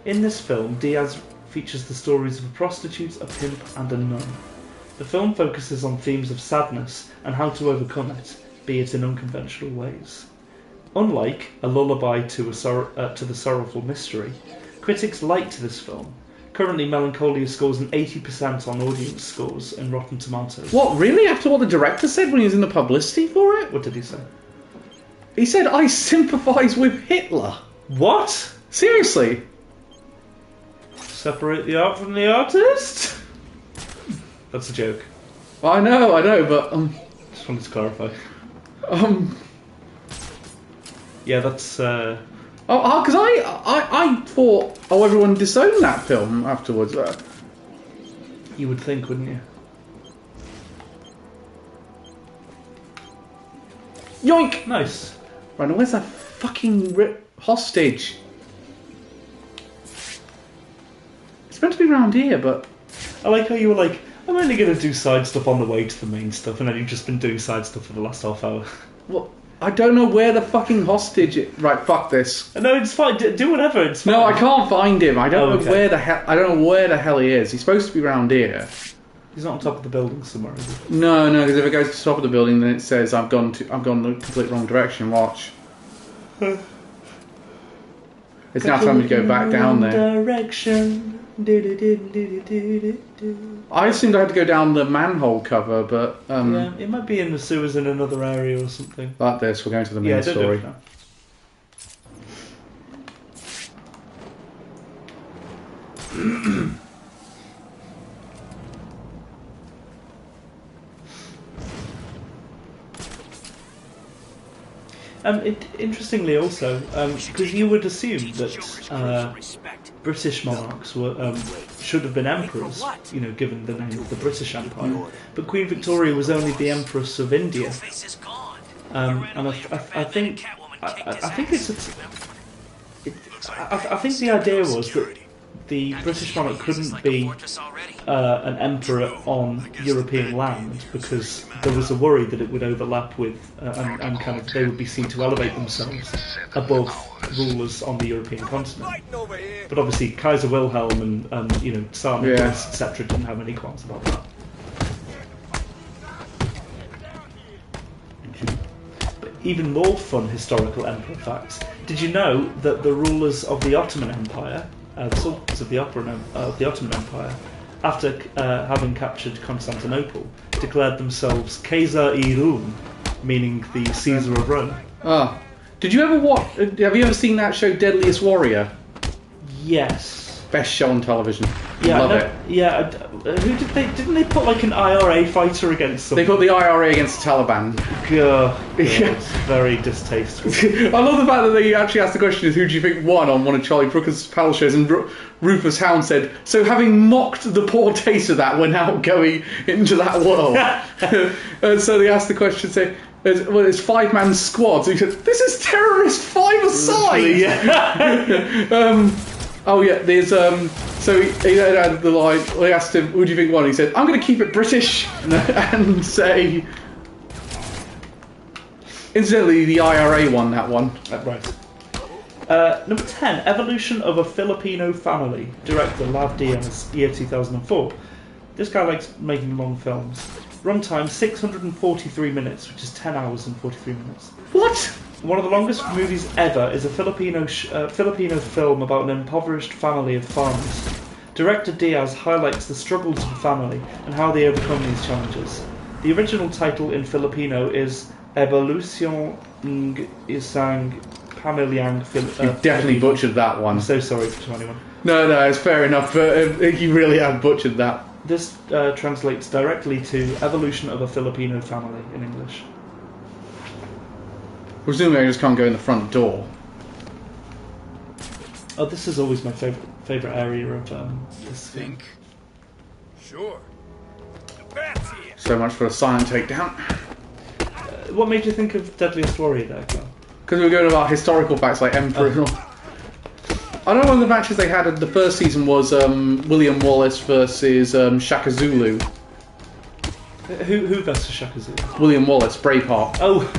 In this film, Diaz features the stories of a prostitute, a pimp, and a nun. The film focuses on themes of sadness and how to overcome it, be it in unconventional ways. Unlike A Lullaby to the Sorrowful Mystery, critics liked this film. Currently, Melancholia scores an 80% on audience scores in Rotten Tomatoes. What, really? After what the director said when he was in the publicity for it? What did he say? He said, I sympathise with Hitler. What? Seriously? Separate the art from the artist? That's a joke. I know, but... Just wanted to clarify. Yeah, that's... because I thought, everyone disowned that film afterwards. You would think, wouldn't you? Yoink! Nice. Right, now where's that fucking hostage? It's meant to be around here, but... I like how you were like, I'm only going to do side stuff on the way to the main stuff, and then you've just been doing side stuff for the last half hour. Well, I don't know where the fucking hostage is. Right, fuck this. No, it's fine. Do whatever. It's fine. No, I can't find him. I don't know where the hell. I don't know where the hell he is. He's supposed to be around here. He's not on top of the building somewhere, is he? No, because if it goes to the top of the building, then it says I've gone the complete wrong direction. Watch. It's now time to go back down there. Direction. I assumed I had to go down the manhole cover, but yeah, it might be in the sewers in another area or something. Like this, we're going to the main story. Do it interestingly, also, because you would assume that British monarchs were should have been emperors, you know, given the name of the British Empire. But Queen Victoria was only the Empress of India, and I think the idea was that the British monarch couldn't be an emperor on European land because there was a worry that it would overlap with and kind of they would be seen to elevate themselves above rulers on the European continent. But obviously Kaiser Wilhelm and Tsar Nicholas, etc. didn't have any qualms about that. But even more fun historical emperor facts. Did you know that the rulers of the Ottoman Empire, the sultans of the Ottoman Empire, after having captured Constantinople, declared themselves Caesar-i Rum, meaning the Caesar of Rome. Did you ever watch? Have you ever seen that show Deadliest Warrior? Yes. Best show on television. Yeah, Love it. Yeah, who didn't they put like an IRA fighter against someone? They put the IRA against the Taliban. God, it's very distasteful. I love the fact that they actually asked the question is who do you think won on one of Charlie Brooker's panel shows, and Rufus Hound said, so having mocked the poor taste of that, we're now going into that world. And so they asked the question, say, well, it's 5-man squad. So he said, this is terrorist 5-a-side. Yeah. Oh yeah, there's so he had the line. They asked him, "Who do you think won?" He said, "I'm going to keep it British," and say, incidentally, the IRA won that one. Right. Number 10, Evolution of a Filipino Family. Director Lav Diaz, year 2004. This guy likes making long films. Runtime 643 minutes, which is 10 hours and 43 minutes. What? One of the longest movies ever is a Filipino film about an impoverished family of farmers. Director Diaz highlights the struggles of the family and how they overcome these challenges. The original title in Filipino is Evolution ng Isang Pamilyang Filipino. You definitely butchered that one. I'm so sorry to anyone. No, it's fair enough, but you really have butchered that. This translates directly to Evolution of a Filipino Family in English. Presumably I just can't go in the front door. Oh, this is always my favourite area of this thing. Sure. The bat's here. So much for a silent takedown. What made you think of Deadliest Warrior there, Glenn? Because we were going about historical facts like Emperor. I know one of the matches they had in the first season was William Wallace versus Shaka Zulu. Who versus Shaka Zulu? William Wallace, Braveheart. Oh,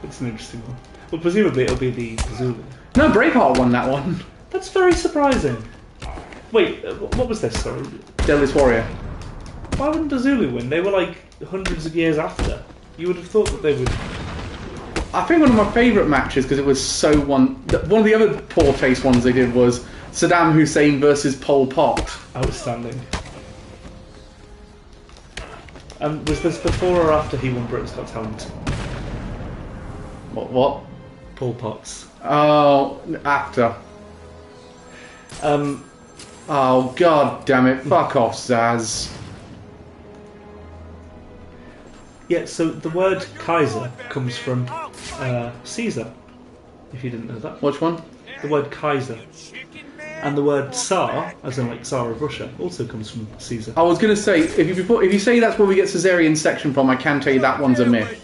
that's an interesting one. Well, presumably it'll be the Zulu. No, Braveheart won that one. That's very surprising. Wait, what was this, sorry? Deadliest Warrior. Why wouldn't the Zulu win? They were like hundreds of years after. You would have thought that they would... I think one of my favourite matches, because it was so one of the other poor taste ones they did was Saddam Hussein versus Pol Pot. Outstanding. And was this before or after he won Britain's Got Talent? What? Pol Pot's. Oh, after. Oh, god damn it. Fuck off, Zaz. Yeah, so the word Kaiser comes from Caesar, if you didn't know that. Which one? The word Kaiser. And the word Tsar, as in like Tsar of Russia, also comes from Caesar. I was going to say, if you say that's where we get Caesarean section from, I can tell you that one's a myth.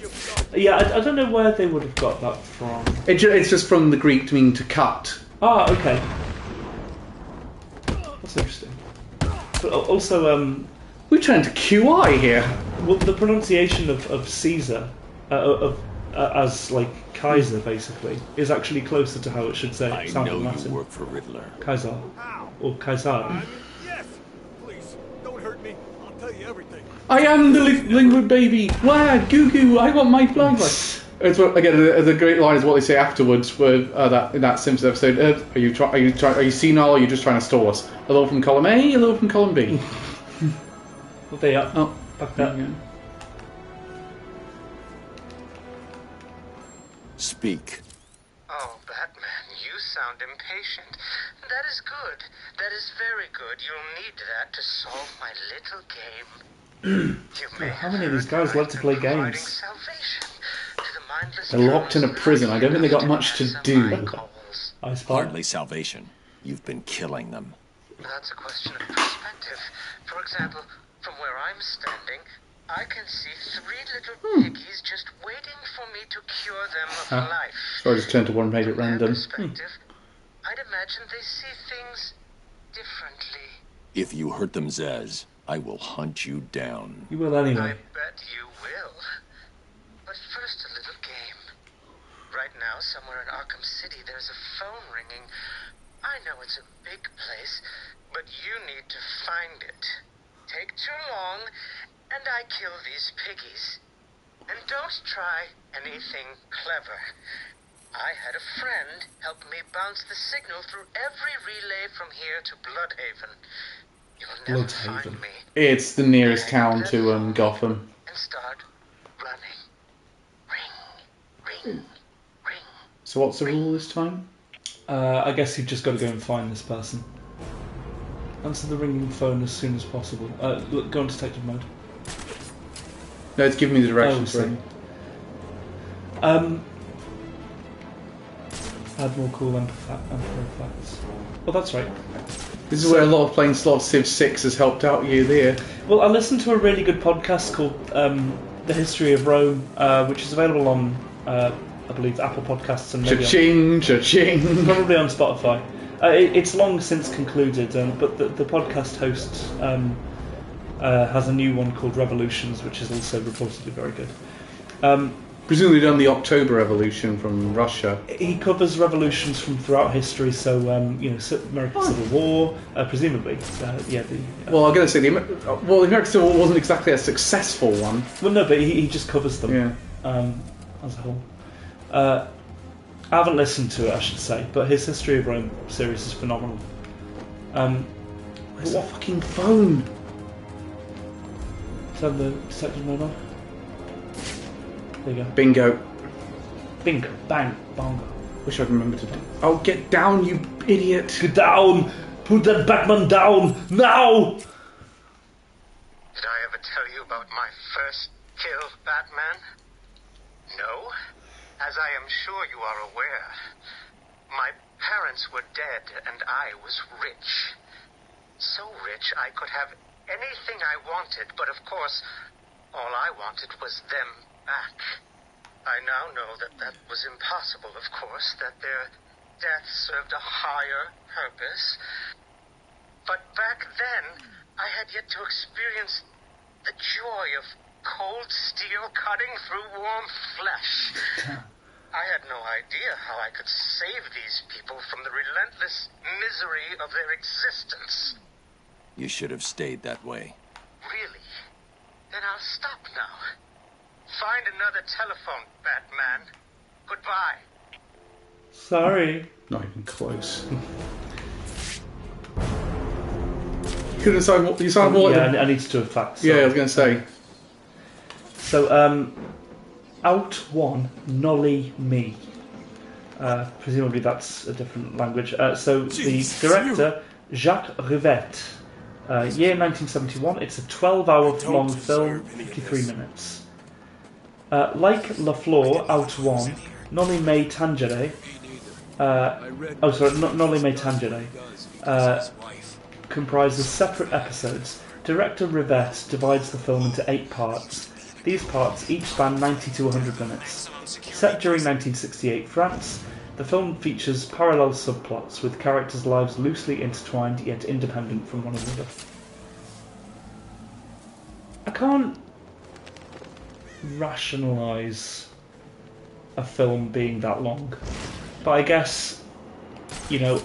Yeah, I don't know where they would have got that from. It's just from the Greek to mean to cut. Ah, okay. That's interesting. But also, we turned to QI here. Well, the pronunciation of Caesar, as like Kaiser, basically, is actually closer to how it should say. I know you work for Riddler. Kaiser. Or Kaisar. Yes. Please, don't hurt me. I'll tell you everything. I am the liquid baby. Wow, goo goo. I want my flag. It's what, again, the great line is what they say afterwards. Where in that Simpsons episode, are you senile? Or are you just trying to stall us? Hello from column A. Hello from column B. Well, they are. Oh, back that. Yeah. Speak. Oh, Batman, you sound impatient. That is good. That is very good. You'll need that to solve my little game. How many of these guys like to play games? They're locked in a prison. I don't think they got much to do. Hardly salvation. You've been killing them. That's a question of perspective. For example, from where I'm standing, I can see 3 little piggies just waiting for me to cure them of life. So I just turned to one and made it random. I'd imagine they see things differently. If you hurt them, Zez, I will hunt you down. You will anyway. I bet you will. But first, a little game. Right now, somewhere in Arkham City, there's a phone ringing. I know it's a big place, but you need to find it. Take too long, and I kill these piggies. And don't try anything clever. I had a friend help me bounce the signal through every relay from here to Bloodhaven. You'll never find me. It's the nearest town to Gotham. And start running. Ring, ring, ring. So what's the rule this time? I guess you've just got to go and find this person. Answer the ringing phone as soon as possible. Look, go on detective mode. No, it's giving me the directions. Sorry. Add more cool Emperor facts. Well, that's right. This is where a lot of playing slot Civ 6 has helped out you there. Well, I listened to a really good podcast called The History of Rome, which is available on, I believe, Apple Podcasts and maybe Cha-ching. probably on Spotify. It's long since concluded, but the podcast host has a new one called Revolutions, which is also reportedly very good. Presumably done the October Revolution from Russia. He covers revolutions from throughout history, so American Civil War, presumably. Well, I'm going to say the American Civil War wasn't exactly a successful one. Well, no, but he just covers them as a whole. I haven't listened to it, I should say, but his History of Rome series is phenomenal. Where's the fucking phone? Turn the detective mode on. There you go. Bingo. Bingo. Bang. Bongo. Wish I'd remembered to do. Oh, get down, you idiot! Get down! Put that Batman down! Now! Did I ever tell you about my first kill, Batman? No? As I am sure you are aware, my parents were dead and I was rich. So rich I could have anything I wanted, but of course, all I wanted was them back. I now know that that was impossible, of course, that their death served a higher purpose. But back then, I had yet to experience the joy of cold steel cutting through warm flesh. I had no idea how I could save these people from the relentless misery of their existence. You should have stayed that way. Really? Then I'll stop now. Find another telephone, Batman. Goodbye. Sorry. Not even close. You couldn't decide what you sound more. Yeah, I need to do a fact. Yeah, I was going to say. So, out one, nolly me. Presumably that's a different language. So the director, Jacques Rivette. Year 1971. It's a 12-hour long film, 53 minutes. Like La Flor, out one, Nolly May Tangere. Nolly May Tangere comprises separate episodes. Director Rivette divides the film into 8 parts. These parts each span 90 to 100 minutes. Set during 1968 France, the film features parallel subplots with characters' lives loosely intertwined yet independent from one another. I can't rationalise a film being that long, but I guess,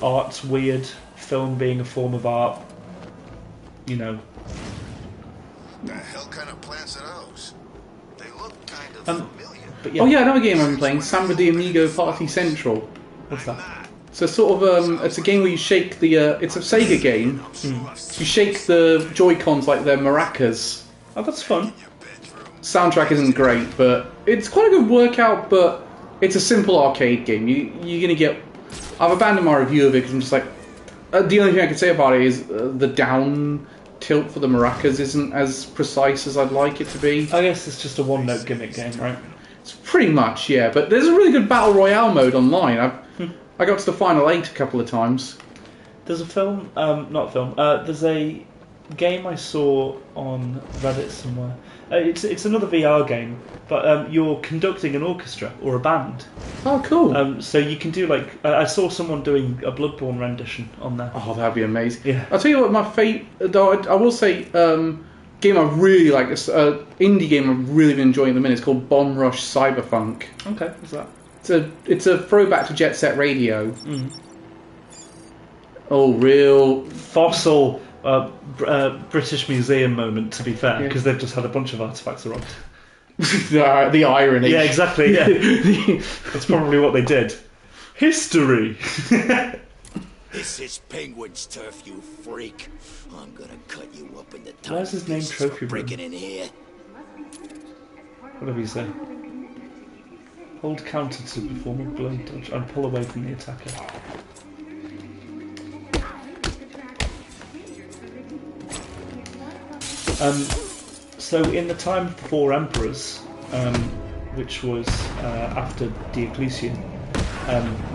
art's weird, film being a form of art, The hell kind of plants are those? They look kind of familiar. But yeah. Oh yeah, another game I'm playing, Samba de Amigo Party Central. What's that? So sort of, it's a game where you shake the, it's a Sega game. You shake the Joy-Cons like they're maracas. Oh, that's fun. Soundtrack isn't great, but it's quite a good workout, but it's a simple arcade game. You're going to get... I've abandoned my review of it because I'm just like... the only thing I can say about it is the down tilt for the maracas isn't as precise as I'd like it to be. I guess it's just a one-note gimmick game, right? It's pretty much, yeah, but there's a really good Battle Royale mode online. I got to the final 8 a couple of times. There's a film... not a film. There's a game I saw on Reddit somewhere. It's another VR game, but you're conducting an orchestra or a band. Oh, cool. So you can do I saw someone doing a Bloodborne rendition on there. Oh, that'd be amazing. Yeah. I'll tell you what, my favourite, though, I will say, game I really like, this indie game I've really been enjoying at the minute, it's called Bomb Rush Cyberpunk. Okay, what's that? It's a throwback to Jet Set Radio. Oh, real fossil British Museum moment, to be fair, because they've just had a bunch of artefacts around. The irony. Yeah, exactly. Yeah. That's probably what they did. History. This is Penguin's turf, you freak. I'm gonna cut you up into tiny Why is his name pieces Trophy for Room? breaking in here. Whatever you say. Hold counter to perform a blow dodge and pull away from the attacker. So in the time of the 4 emperors, which was after Diocletian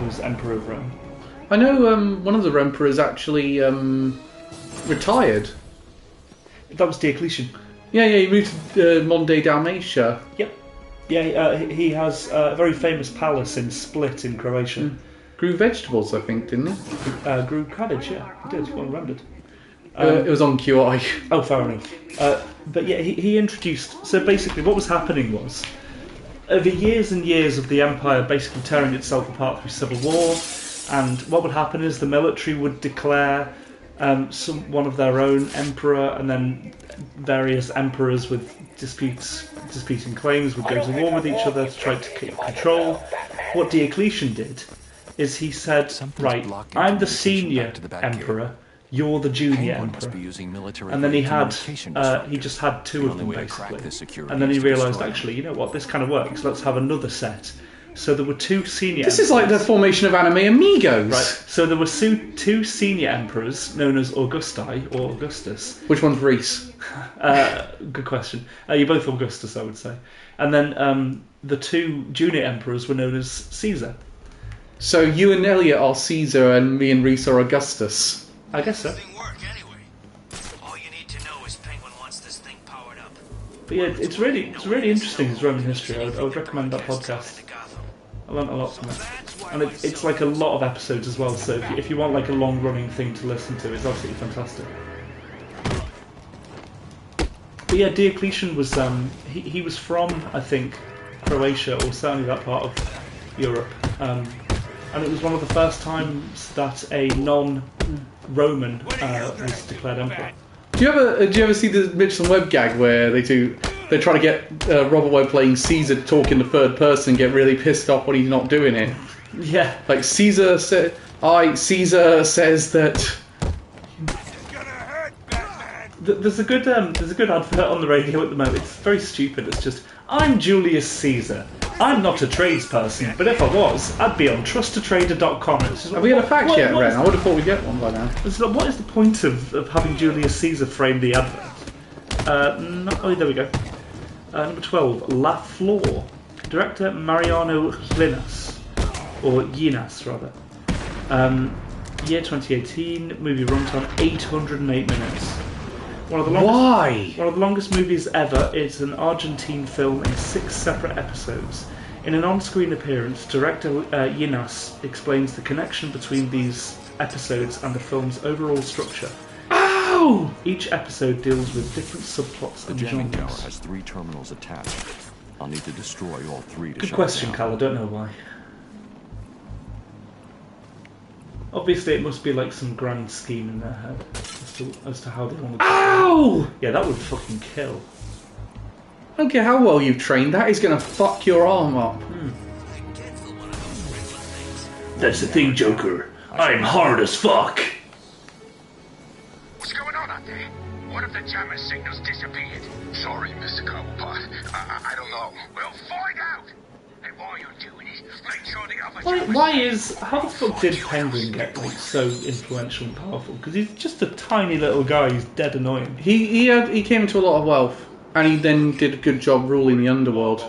was emperor of Rome. I know one of the emperors actually retired. That was Diocletian. Yeah, he moved to modern day Dalmatia. Yep. Yeah, he has a very famous palace in Split in Croatia. Grew vegetables, I think, didn't he? Grew cabbage, yeah, he did, well remembered. It was on QI. Oh, fair enough. But yeah, he introduced... So basically what was happening was, over years and years of the empire basically tearing itself apart through civil war, and what would happen is the military would declare one of their own emperor, and then various emperors with disputing claims would go to war with each other to try to keep control. What Diocletian did is he said, right, I'm the senior emperor, you're the junior emperor. And then he just had 2 of them basically. And then he realised, actually, you know what, this kind of works, let's have another set. So there were 2 senior emperors. This is like the formation of Anime Amigos. Right, so there were 2 senior emperors known as Augusti or Augustus. Which one's Reese? Good question. You're both Augustus, I would say. And then the 2 junior emperors were known as Caesar. So you and Elliot are Caesar and me and Reese are Augustus. I guess so. All you need to know is Penguin wants this thing powered up. But yeah, it's really interesting, his Roman history. I would recommend that podcast. I learnt a lot from it. And it's like a lot of episodes as well, so if you want like a long running thing to listen to, it's absolutely fantastic. But yeah, Diocletian was he was from, I think, Croatia, or certainly that part of Europe. And it was one of the first times that a non-Roman was declared emperor. Do you ever see the Mitchell and Webb gag where they try to get Robert Webb playing Caesar talk in the third person and get really pissed off when he's not doing it? Yeah. Like Caesar says that. There's a good advert on the radio at the moment. It's very stupid. It's just, I'm Julius Caesar. I'm not a tradesperson, but if I was, I'd be on trustatrader.com. Have we had a fact yet, Ren? I would have thought we'd get one by now. What is the point of having Julius Caesar frame the advert? There we go. Number 12, La Flor. Director Mariano Linas. Or Yinas, rather. Year 2018, movie runtime 808 minutes. One of the longest movies ever. It's an Argentine film in 6 separate episodes. In an on-screen appearance, director Yinas explains the connection between these episodes and the film's overall structure. Ow! Each episode deals with different subplots and The jamming tower genres. has 3 terminals attached. I'll need to destroy all 3 to Good shut question, it down. Cal. I don't know why. Obviously, it must be like some grand scheme in their head as to how they want to. Ow! Yeah, that would fucking kill. I don't care how well you've trained. That is going to fuck your arm up. That's the thing, Joker. I'm hard as fuck. What's going on out there? One of the jammer signals disappeared. Sorry, Mr. Cobblepot. I don't know. We'll find out. And while you're doing it, make sure the other How the fuck did Penguin get like so influential and powerful? Because he's just a tiny little guy who's dead annoying. He came to a lot of wealth, and he then did a good job ruling the underworld.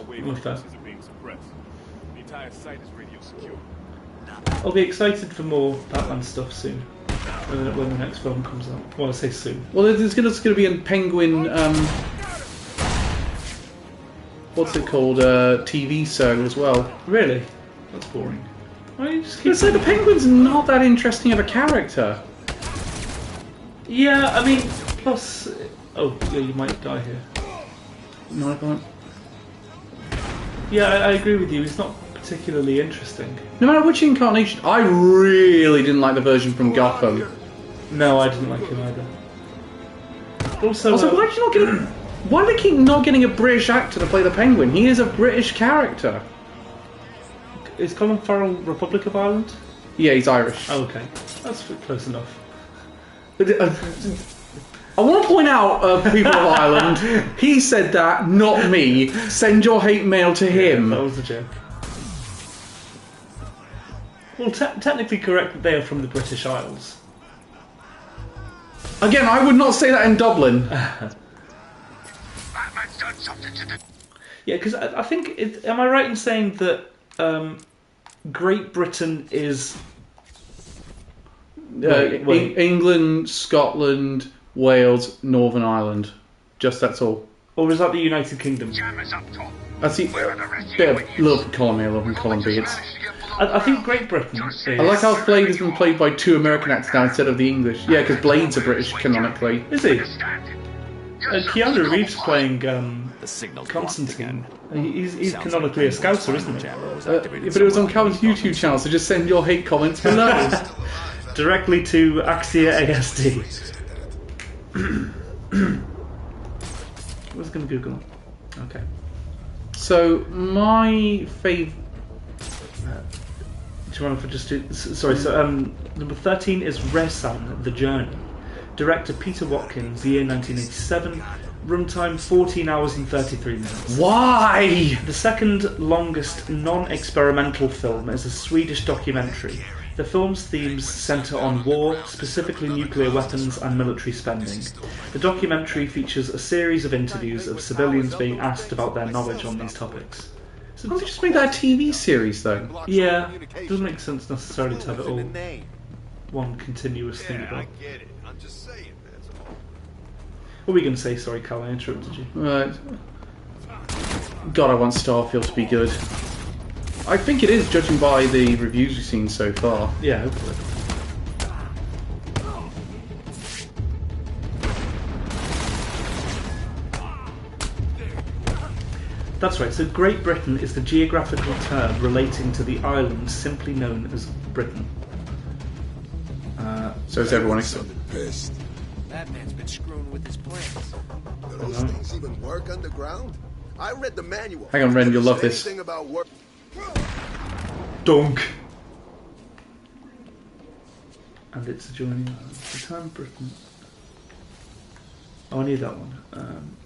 I'll be excited for more Batman stuff soon. When the next film comes out. Well, I say soon. Well, there's going to be a Penguin. What's it called? TV show as well. Really? That's boring. Why don't you just keep the Penguin's not that interesting of a character. Yeah, I mean, plus... Oh, yeah, you might die here. No, I can't. Yeah, I agree with you. He's not particularly interesting. No matter which incarnation, I really didn't like the version from Gotham. No, I didn't like him either. Also, why did you not get why do they keep not getting a British actor to play the Penguin? He is a British character. Is Colin Farrell Republic of Ireland? Yeah, he's Irish. Oh, okay. That's close enough. I want to point out, people of Ireland, he said that, not me. Send your hate mail to him. Yeah, that was a joke. Well, technically correct that they are from the British Isles. Again, I would not say that in Dublin. something to do. Yeah, because I think... am I right in saying that Great Britain is... Wait. England, Scotland, Wales, Northern Ireland. That's all. Or is that the United Kingdom? Jammers up top. That's the bit of little column A, little column B. I think Great Britain is... I like how Blade has been played by 2 American actors now instead of the English. Yeah, because Blade's a British canonically. Is he? Keanu Reeves playing The signal's Constantine. He's canonically a scouser, isn't he? But it was on Calvin's YouTube channel, so just send your hate comments below. Directly to Axia ASD. I was going to Google it. Okay. So, my favourite... Do you want to just do... Sorry, so number 13 is Resan, The Journey. Director Peter Watkins, year 1987. Runtime 14 hours and 33 minutes. Why? The second longest non-experimental film is a Swedish documentary. The film's themes centre on war, specifically nuclear weapons and military spending. The documentary features a series of interviews of civilians being asked about their knowledge on these topics. So why don't they just make that a TV series, though? Yeah, it doesn't make sense necessarily to have it all one continuous thing about. I'm just saying, that's all. What were we going to say? Sorry, Cal, I interrupted you. Right. God, I want Starfield to be good. I think it is, judging by the reviews we've seen so far. Yeah, hopefully. That's right, so Great Britain is the geographical term relating to the island simply known as Britain. So is everyone except... Pissed. Batman's been screwing with his plans. Do those things even work underground? I read the manual. Hang on, Ren, you'll love this. Anything about work? Dunk! And it's a journey the term Britain. Oh, I need that one.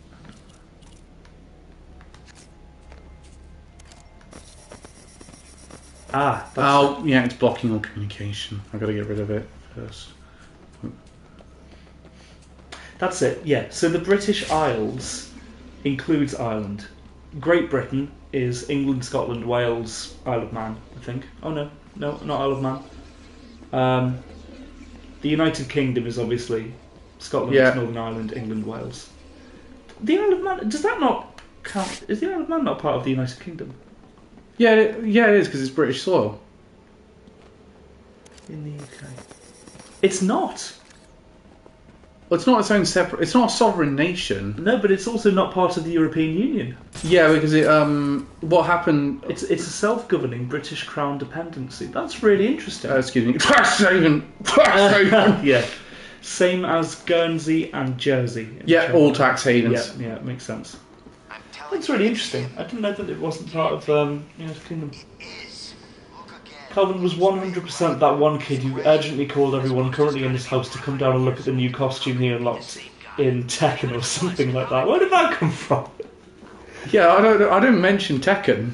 Yeah, it's blocking all communication. I've got to get rid of it first. That's it, yeah. So the British Isles includes Ireland. Great Britain is England, Scotland, Wales, Isle of Man, I think. Oh no, not Isle of Man. The United Kingdom is obviously Scotland, Northern Ireland, England, Wales. The Isle of Man, does that not count? Is the Isle of Man not part of the United Kingdom? Yeah, it is, because it's British soil. In the UK. It's not. Well, it's not its own separate... It's not a sovereign nation. No, but it's also not part of the European Union. Yeah, because it... what happened... It's a self-governing British Crown dependency. That's really interesting. Excuse me. Yeah. Same as Guernsey and Jersey. Yeah, all tax havens. Yeah, it makes sense. That's really interesting. I didn't know that it wasn't part of United Kingdom. Calvin was 100% that one kid who urgently called everyone currently in his house to come down and look at the new costume he unlocked in Tekken or something like that. Where did that come from? Yeah, I don't mention Tekken.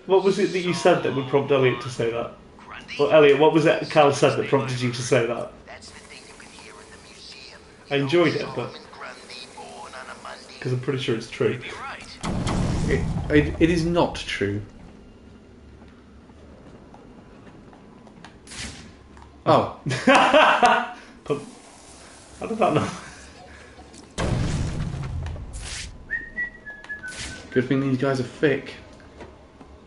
What was it that you said that would prompt Elliot to say that? Or Elliot, what was it Cal said that prompted you to say that? I enjoyed it, but... because I'm pretty sure it's true. It is not true. Oh. How did that know? Good thing these guys are thick.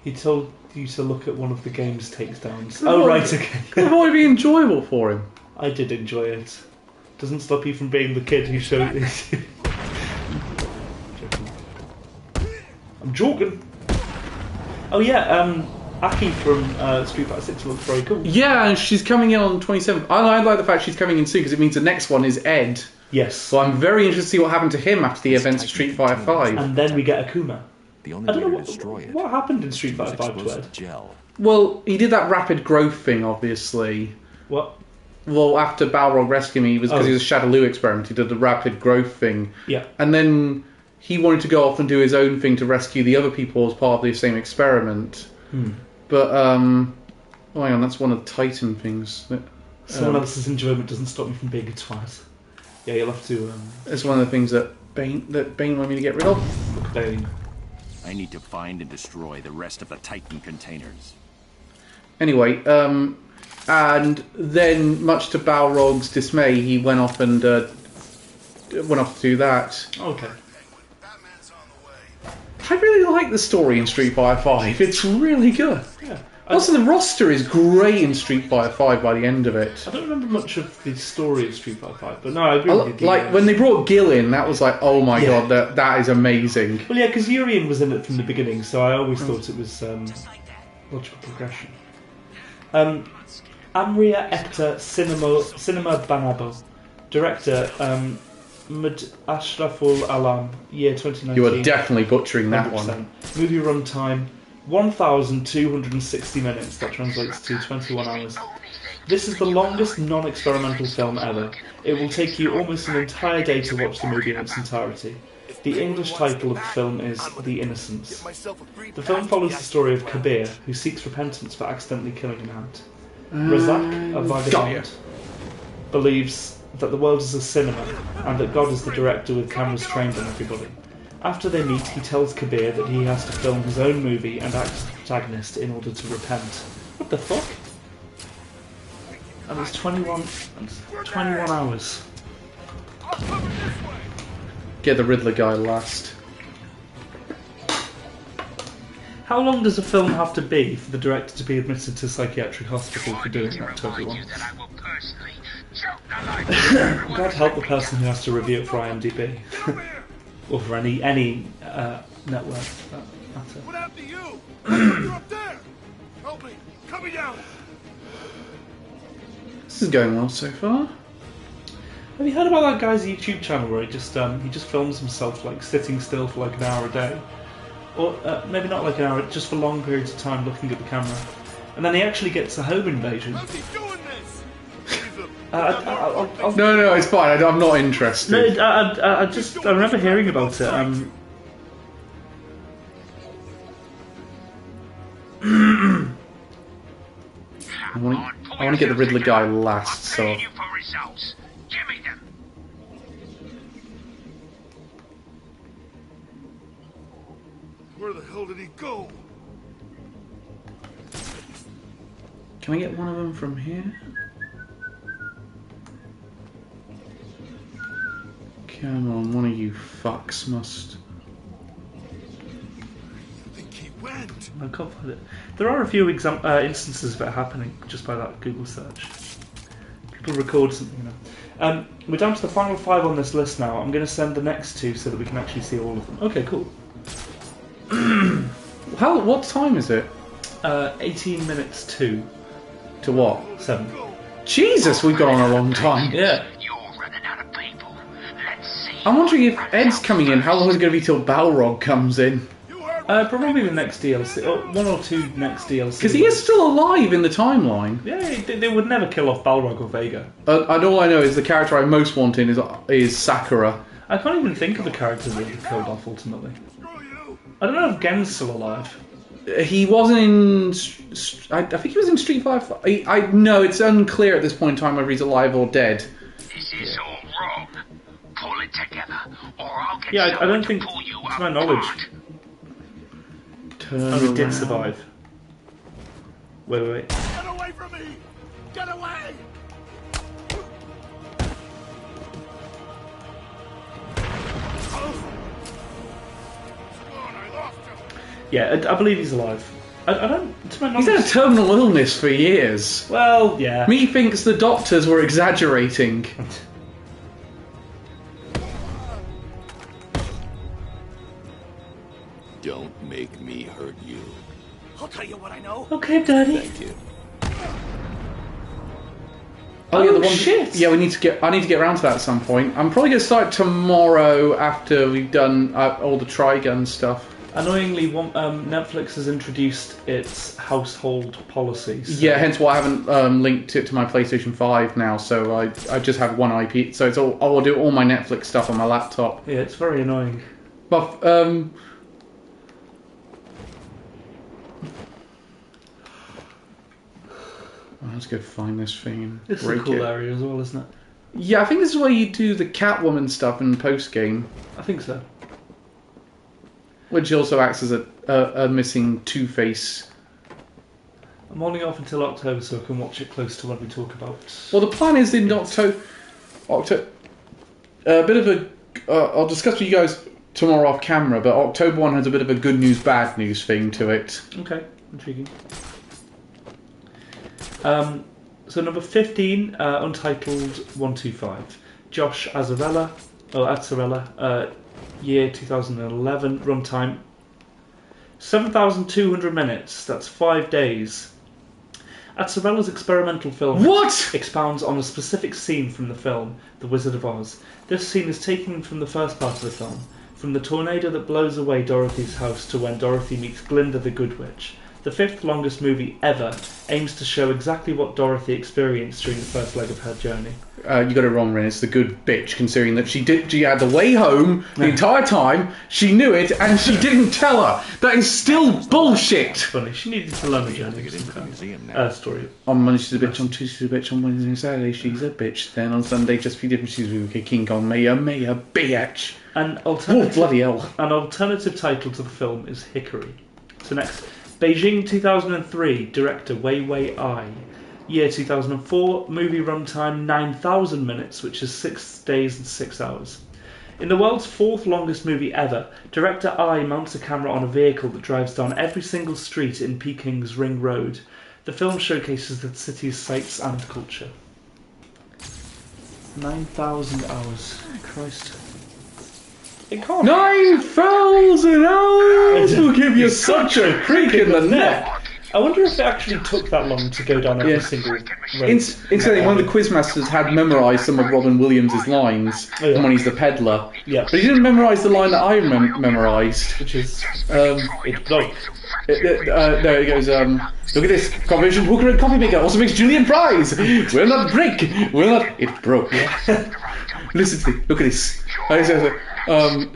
He told you to look at one of the game's takedowns. Oh, right, okay. It would be enjoyable for him. I did enjoy it. Doesn't stop you from being the kid who showed it. I'm joking. Oh yeah, Aki from Street Fighter 6 looks very cool. Yeah, and she's coming in on the 27th. I like the fact she's coming in soon because it means the next one is Ed. Yes. So I'm very interested to see what happened to him after the events of Street Fighter 5. And then we get Akuma. The only I don't know way to destroy it. What happened in Street Fighter 5 to Ed? Gel. Well, he did that rapid growth thing, obviously. What? Well, after Balrog rescued me, because he was a Shadaloo experiment, he did the rapid growth thing. Yeah. And then he wanted to go off and do his own thing to rescue the other people as part of the same experiment. But, oh, hang on, that's one of the Titan things. Someone else's enjoyment doesn't stop me from being a twat. Yeah, you'll have to... It's one of the things that Bane wanted me to get rid of. Bane. I need to find and destroy the rest of the Titan containers. Anyway, and then, much to Balrog's dismay, he went off and went off to do that. Okay. I really like the story in Street Fighter 5. It's really good. Yeah. Also, the roster is great in Street Fighter 5 by the end of it. I don't remember much of the story of Street Fighter 5, but no, I agree with you. Like, when they brought Gil in, that was like, oh my god, that is amazing. Well, yeah, because Urien was in it from the beginning, so I always thought it was logical progression. Amria Ekta Cinema Banabo. Director, Md Ashraful Alam, year 2019. You are definitely butchering that 100%. one. Movie runtime, 1,260 minutes. That translates to 21 hours. This is the longest non-experimental film ever. It will take you almost an entire day to watch the movie in its entirety. The English title of the film is The Innocents. The film follows the story of Kabir, who seeks repentance for accidentally killing an ant. Razak, a vagabond, believes that the world is a cinema, and that God is the director with cameras trained on everybody. After they meet, he tells Kabir that he has to film his own movie and act as the protagonist in order to repent. What the fuck? And it's 21 hours. Get the Riddler guy last. How long does a film have to be for the director to be admitted to psychiatric hospital for doing that to everyone? God help the person who has to review it for IMDb. Or for any network for that matter. What happened to you? You're up there! Help me! Cut me down! This is going well so far. Have you heard about that guy's YouTube channel where he just films himself like sitting still for like an hour a day? Or maybe not like an hour, just for long periods of time looking at the camera. And then he actually gets a home invasion. How's he doing this? No, it's fine. I'm not interested. No, I remember hearing about it. I want to get the Riddler guy last, so. Where the hell did he go? Can I get one of them from here? Come on, one of you fucks must. I think he went. I can't find it. There are a few instances of it happening just by that Google search. People record something, you know. We're down to the final 5 on this list now. I'm going to send the next 2 so that we can actually see all of them. Okay, cool. What time is it? 18 minutes to. To what? 7. Jesus, we've gone on a long time. Yeah. I'm wondering if Ed's coming in, how long is it going to be till Balrog comes in? Probably the next DLC, or 1 or 2 next DLC. Because he is still alive in the timeline. Yeah, they would never kill off Balrog or Vega. And all I know is the character I most want in is Sakura. I can't even think of the characters that he killed off ultimately. I don't know if Gen's still alive. He wasn't in. I think he was in Street Fighter. No, it's unclear at this point in time whether he's alive or dead. This is all wrong. Pull it together, or I'll get I don't think, pull you to my knowledge, he did survive. Wait. Get away from me! Get away! Yeah, I believe he's alive. I don't. To my knowledge, he's had a terminal illness for years. Well, yeah. Methinks the doctors were exaggerating. Don't make me hurt you. I'll tell you what I know. Okay, Daddy. Thank you. Oh yeah, the one. Shit! Yeah, I need to get around to that at some point. I'm probably going to start tomorrow after we've done all the Trigun stuff. Annoyingly, Netflix has introduced its household policies. So. Yeah, hence why I haven't linked it to my PlayStation 5 now. So I just have one IP. So it's all. I'll do all my Netflix stuff on my laptop. Yeah, it's very annoying. But let's go find this thing and This is break a cool it. area as well, isn't it? Yeah, I think this is where you do the Catwoman stuff in post game. I think so. Which also acts as a missing Two-Face. I'm holding off until October so I can watch it close to when we talk about. Well, the plan is in October. A bit of a. I'll discuss with you guys tomorrow off camera, but October 1 has a bit of a good news, bad news thing to it. Okay, intriguing. So number 15, Untitled 125. Josh Azzarella, year 2011, runtime 7,200 minutes. That's 5 days. Azzarella's experimental film expounds on a specific scene from the film The Wizard of Oz. This scene is taken from the first part of the film, from the tornado that blows away Dorothy's house to when Dorothy meets Glinda the Good Witch. The fifth longest movie ever aims to show exactly what Dorothy experienced during the first leg of her journey. You got it wrong, Ren. It's the good bitch, considering that she had the way home the entire time, she knew it, and she didn't tell her. That is still bullshit. Funny, she needed to learn the journey. Story. On Monday she's a bitch, on Tuesday she's a bitch, on Wednesday and Saturday she's a bitch, then on Sunday just be different, she's a King Kong, Maya, bitch. An bloody hell. An alternative title to the film is Hickory. So next, Beijing 2003, director Wei Wei Ai. Year 2004, movie runtime 9,000 minutes, which is 6 days and 6 hours. In the world's fourth longest movie ever, director Ai mounts a camera on a vehicle that drives down every single street in Peking's Ring Road. The film showcases the city's sights and culture. 9,000 hours. Christ. It can't. 9,000 hours will give you such a creak in the neck. I wonder if it actually took that long to go down every single road. Incidentally, one of the quizmasters had memorised some of Robin Williams' lines when he's the peddler. Yeah. But he didn't memorise the line that I memorised. Which is... it broke. There it goes. Look at this. Combination hooker and coffee maker also makes Julian fries. Will not break. Will not... It broke. Listen to me. Look at this.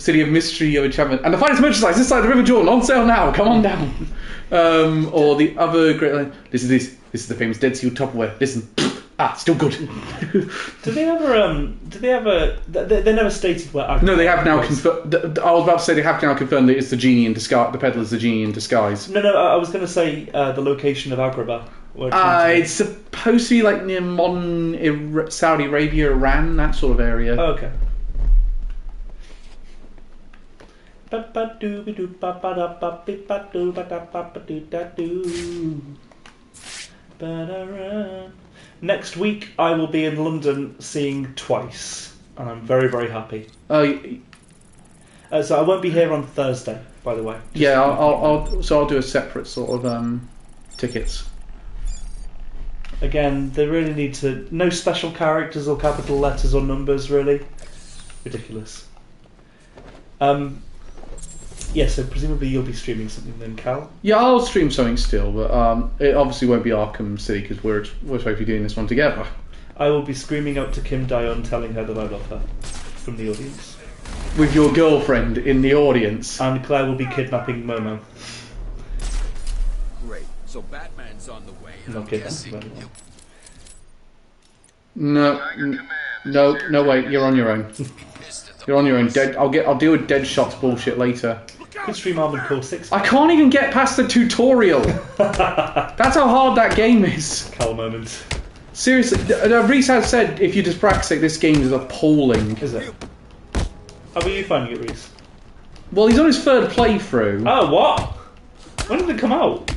City of Mystery of Enchantment. And the finest merchandise this side of the River Jordan. On sale now. Come on down. Or the other great line. This is the famous Dead Seal Tupperware. Listen. Still good. Did they ever... They never stated where... No, they have now confirmed... I was about to say they have now confirmed that it's the genie in disguise. The peddler's the genie in disguise. No, I was going to say the location of Agrabah. It's supposed to be like near modern Saudi Arabia, Iran, that sort of area. Oh, okay. Next week I will be in London seeing Twice, and I'm very, very happy. So I won't be here on Thursday, by the way. I'll do a separate sort of tickets. Again, they really need to... No special characters or capital letters or numbers, really. Ridiculous. So presumably you'll be streaming something then, Cal? Yeah, I'll stream something still, but it obviously won't be Arkham City because we're supposed to be doing this one together. I will be screaming out to Kim Daeon telling her that I love her from the audience. With your girlfriend in the audience. And Claire will be kidnapping Momo. Great. So Batman's on the way. Not kidnapping Momo. No, wait, you're on your own. You're on your own. I'll deal with Deadshot's bullshit later. Could stream Armored Core 6. I can't even get past the tutorial. That's how hard that game is. Cal moment. Seriously, Reese has said if you dyspraxic, this game is appalling. Is it? How are you finding it, Reese? Well, he's on his third playthrough. Oh, what? When did it come out?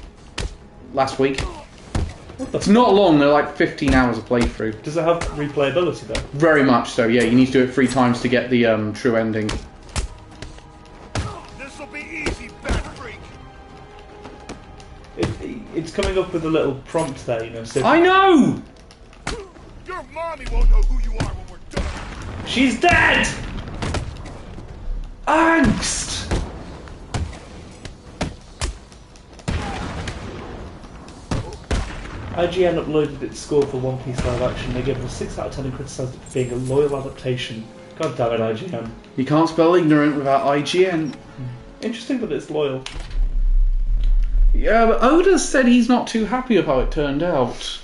Last week. It's not long, they're like 15 hours of playthrough. Does it have replayability though? Very much so, yeah. You need to do it 3 times to get the true ending. This'll be easy, Bat Freak. It's coming up with a little prompt there, you know. So I know! Your mommy won't know who you are when we're done. She's dead! Angst! IGN uploaded its score for One Piece live action. They gave it a 6 out of 10 and criticised it for being a loyal adaptation. God damn it, IGN. You can't spell ignorant without IGN. Interesting that it's loyal. Yeah, but Oda said he's not too happy with how it turned out.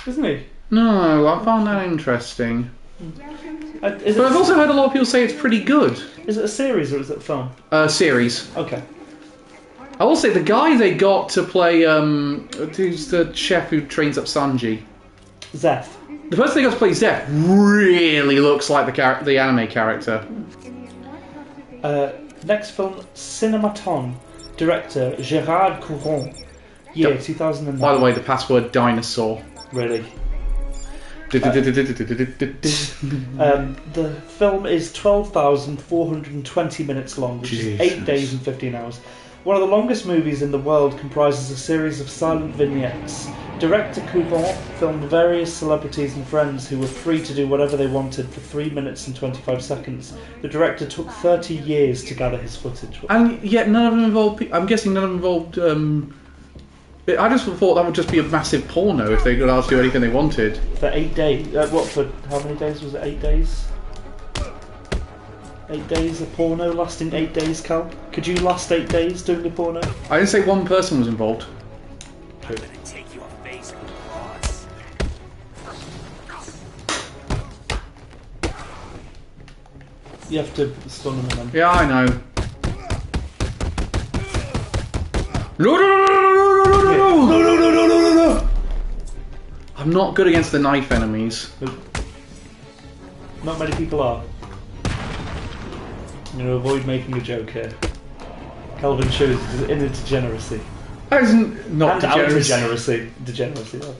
Isn't he? No, I found that interesting. But I've also heard a lot of people say it's pretty good. Is it a series or is it a film? Series. Okay. I will say the guy they got to play, who's the chef who trains up Sanji? Zeph. The person they got to play Zeph really looks like the anime character. Next film, Cinematon. Director, Gérard Couron. Year, 2009. By the way, the password dinosaur. Really? The film is 12,420 minutes long, which is 8 days and 15 hours. One of the longest movies in the world, comprises a series of silent vignettes. Director Couron filmed various celebrities and friends who were free to do whatever they wanted for 3 minutes and 25 seconds. The director took 30 years to gather his footage. And yet none of them involved... I'm guessing none of them involved... I just thought that would just be a massive porno if they could allowed to do anything they wanted. For 8 days? For how many days was it? 8 days? 8 days of porno lasting 8 days, Cal? Could you last 8 days doing the porno? I didn't say one person was involved. I'm gonna take your face, boss. You have to stun them then. Yeah, I know. No! I'm not good against the knife enemies. Not many people are. I'm going to avoid making a joke here. Calvin shows inner degeneracy. That isn't not degeneracy. Degeneracy, rather.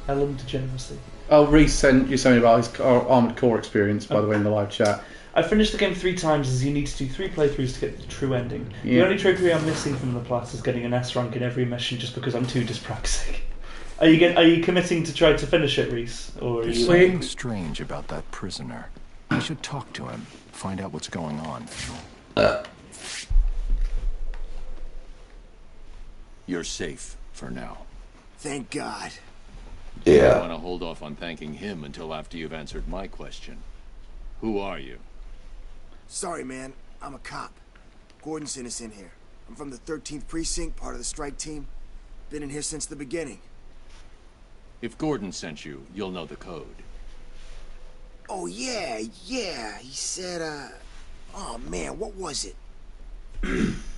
Ellen degeneracy. Oh, Reese sent you something about his Armored Core experience, by the way, in the live chat. I finished the game 3 times as you need to do 3 playthroughs to get the true ending. Yeah. The only trophy I'm missing from the plat is getting an S rank in every mission just because I'm too dyspraxic. Are you committing to try to finish it, Reese? Or are There's you... something strange about that prisoner. I should talk to him, find out what's going on. You're safe for now. Thank God. I want to hold off on thanking him until after you've answered my question. Who are you? Sorry, man. I'm a cop. Gordon sent us in here. I'm from the 13th Precinct, part of the strike team. Been in here since the beginning. If Gordon sent you, you'll know the code. Oh, yeah. He said, oh, man, what was it?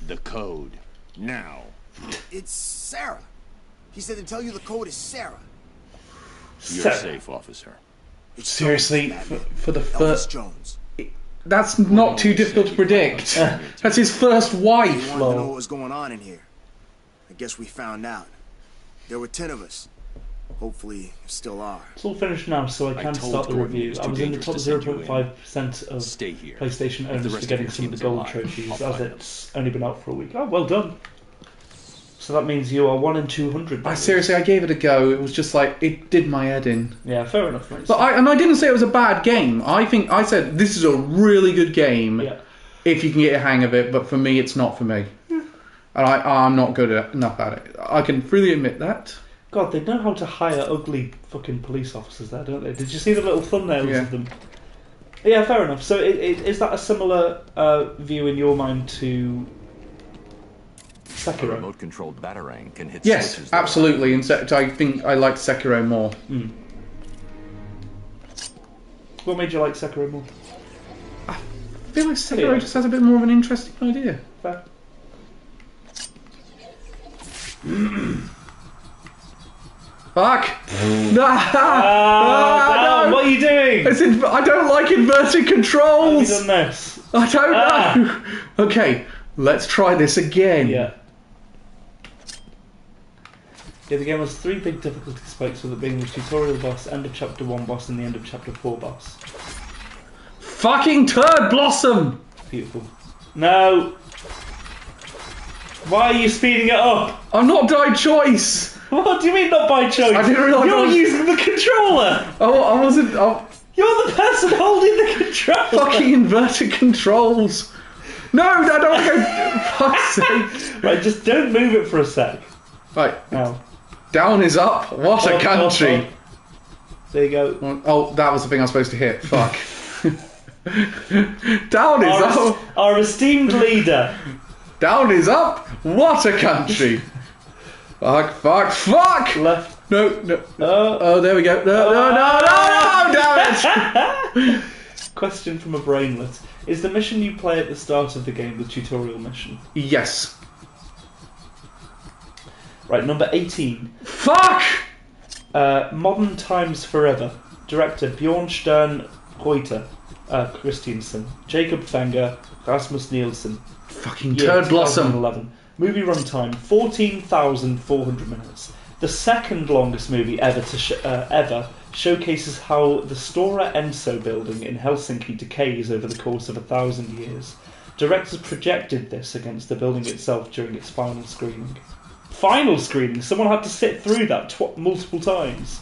The code. Now. It's Sarah. He said to tell you the code is Sarah. You're safe, officer. It's Seriously, Jones, for the Elvis first... Jones. That's not too difficult to predict. That's his first wife. He wanted to know what was going on in here. I guess we found out. There were 10 of us. Hopefully, still are. It's all finished now, so I can start the review. I was in the top 0.5% of PlayStation owners for getting some of the gold trophies, as it's only been out for a week. Oh, well done. So that means you are 1 in 200. Seriously, I gave it a go. It was just like, it did my head in. Yeah, fair enough, mate. But I didn't say it was a bad game. I said this is a really good game if you can get a hang of it. But for me, it's not for me, and I'm not good enough at it. I can freely admit that. God, they know how to hire ugly fucking police officers there, don't they? Did you see the little thumbnails of them? Yeah, fair enough. So is that a similar view in your mind to Sekiro? A remote-controlled batarang can hit Yes, switches absolutely. In fact, I think I liked Sekiro more. What made you like Sekiro more? I feel like Sekiro just has a bit more of an interesting idea. Fair. Fuck! No! What are you doing? I don't like inverted controls! Have you done this? I don't know! Okay, let's try this again. Yeah, the game has 3 big difficulty spikes, with it being the tutorial boss, end of chapter 1 boss, and the end of chapter 4 boss. Fucking turd blossom! Beautiful. No! Why are you speeding it up? I'm not by choice! What do you mean not by choice? I didn't realise You're using the controller! Oh, I wasn't... You're the person holding the controller! Fucking inverted controls! No, I don't go... Fuck's sake! Right, just don't move it for a sec. Right. Now. Down is up. What a country. Up. There you go. Oh, that was the thing I was supposed to hit. Fuck. Down is up. Our esteemed leader. Down is up. What a country. Fuck. Left No. Oh, there we go. No, damn it! Question from a brainlet. Is the mission you play at the start of the game the tutorial mission? Yes. Right, number 18. Fuck! Modern Times Forever. Director Bjorn Stern Reuter. Christiansen. Jacob Fenger. Rasmus Nielsen. Fucking Turd Blossom. 2011. Movie runtime 14,400 minutes. The second longest movie ever ever showcases how the Stora Enso building in Helsinki decays over the course of 1,000 years. Directors projected this against the building itself during its final screening. Final screening? Someone had to sit through that multiple times.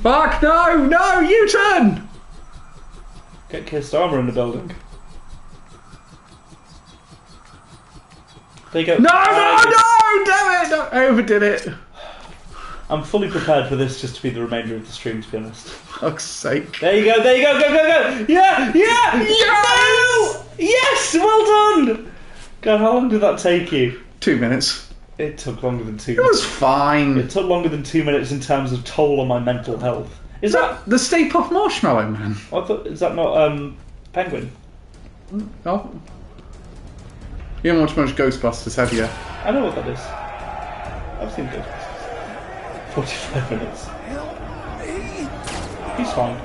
Fuck, no, U-turn! Get Keir Starmer in the building. There you go. No, damn it! No, I overdid it. I'm fully prepared for this just to be the remainder of the stream, to be honest. Fuck's sake. There you go, go! Yeah! No! Yes! Well done! God, how long did that take you? 2 minutes. It took longer than 2 It minutes. was fine. It took longer than 2 minutes in terms of toll on my mental health. Is that the Stay Puft Marshmallow Man? Is that not Penguin? Oh. You haven't watched much Ghostbusters, have you? I know what that is. I've seen Ghostbusters. 45 minutes. He's fine.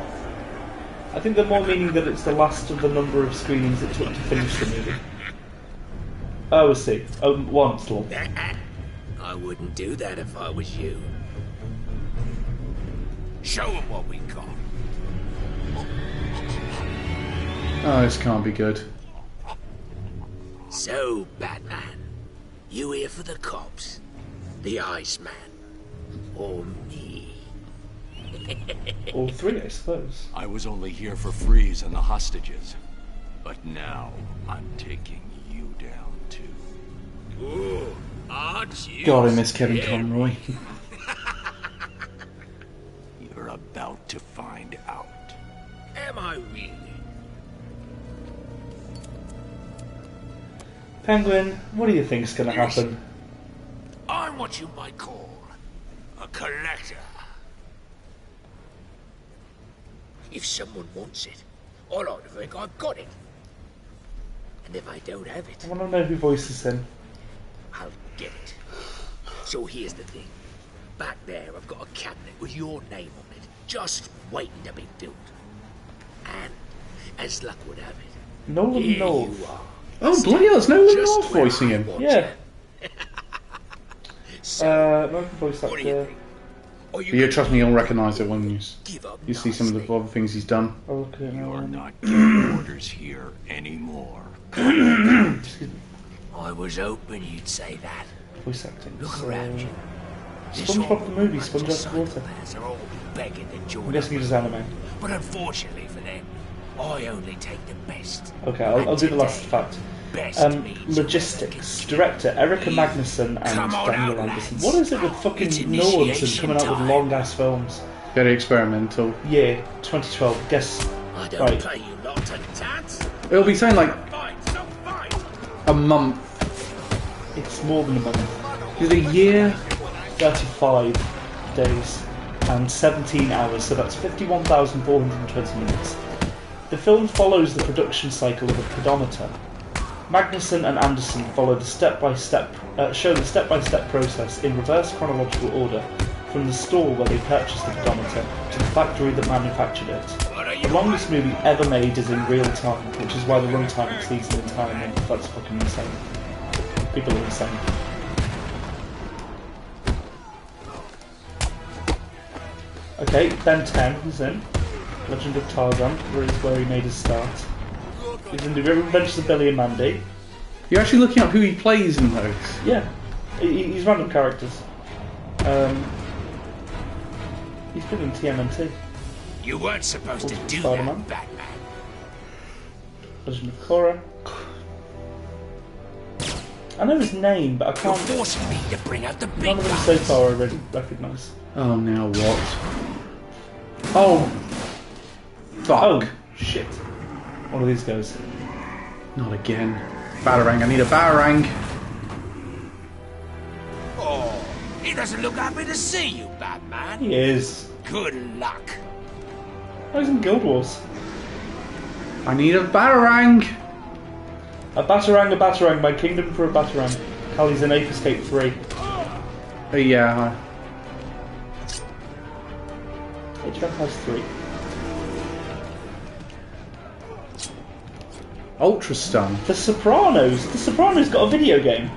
I think they're more meaning that it's the last of the number of screenings it took to finish the movie. Oh, I see. One still. I wouldn't do that if I was you. Show them what we got. Oh, this can't be good. So, Batman, you here for the cops, the Iceman, or me? All three, I suppose. I was only here for Freeze and the hostages. But now, I'm taking you down too. Ooh, aren't you? God, I miss Kevin Conroy. You're about to find out. Am I really? Penguin, what do you think's going to happen? I'm what you might call a collector. If someone wants it, I like to think I've got it. And if I don't have it, I want to know who voices him. I'll get it. So here's the thing. Back there, I've got a cabinet with your name on it, just waiting to be filled. And, as luck would have it, Nolan here North. you are. Oh, bloody hell, it's Nolan North voicing him. Yeah. American voice actor. You trust me, you'll recognise it when you see some of the other things he's done. Okay, You're not giving orders here anymore. I was hoping you'd say that. Voice acting. Look around you. SpongeBob the movie, SpongeBob the water. They're all begging to join. I'm guessing he does anime. But unfortunately for them, I only take the best. Okay, I'll do the last fact. Logistics. Director Erica Magnuson and Daniel Anderson. What is it with fucking Nords and coming out with long ass films? Very experimental. Yeah, 2012. Guess. I don't Right. pay you lot to dance. It'll be saying like a month. It's more than a month. Is it a year? 35 days and 17 hours, so that's 51,420 minutes. The film follows the production cycle of a pedometer. Magnuson and Anderson follow the show the step-by-step process in reverse chronological order, from the store where they purchased the pedometer to the factory that manufactured it. The longest movie ever made is in real time, which is why the runtime exceeds the entire month. That's fucking insane. People are insane. Okay, Ben 10 is in. Legend of Tarzan, where he made his start. He's in The Adventures of Billy and Mandy. You're actually looking up who he plays in those? Yeah, he's random characters. He's been in TMNT. You weren't supposed to do Spider-Man. that, Batman. Legend of Korra. I know his name, but I can't. You're forcing me to bring out the big None of them so far I already recognise. Oh, now what? Oh! Fuck. Oh, shit. One of these guys. Not again. Batarang, I need a Batarang. Oh, it doesn't look happy to see you, Batman. He is. Good luck. Oh, he's in Guild Wars. I need a Batarang. A Batarang, my kingdom for a Batarang. Callie's in Ape Escape 3. Yeah. HBO has 3. Ultra Stun. The Sopranos. The Sopranos got a video game.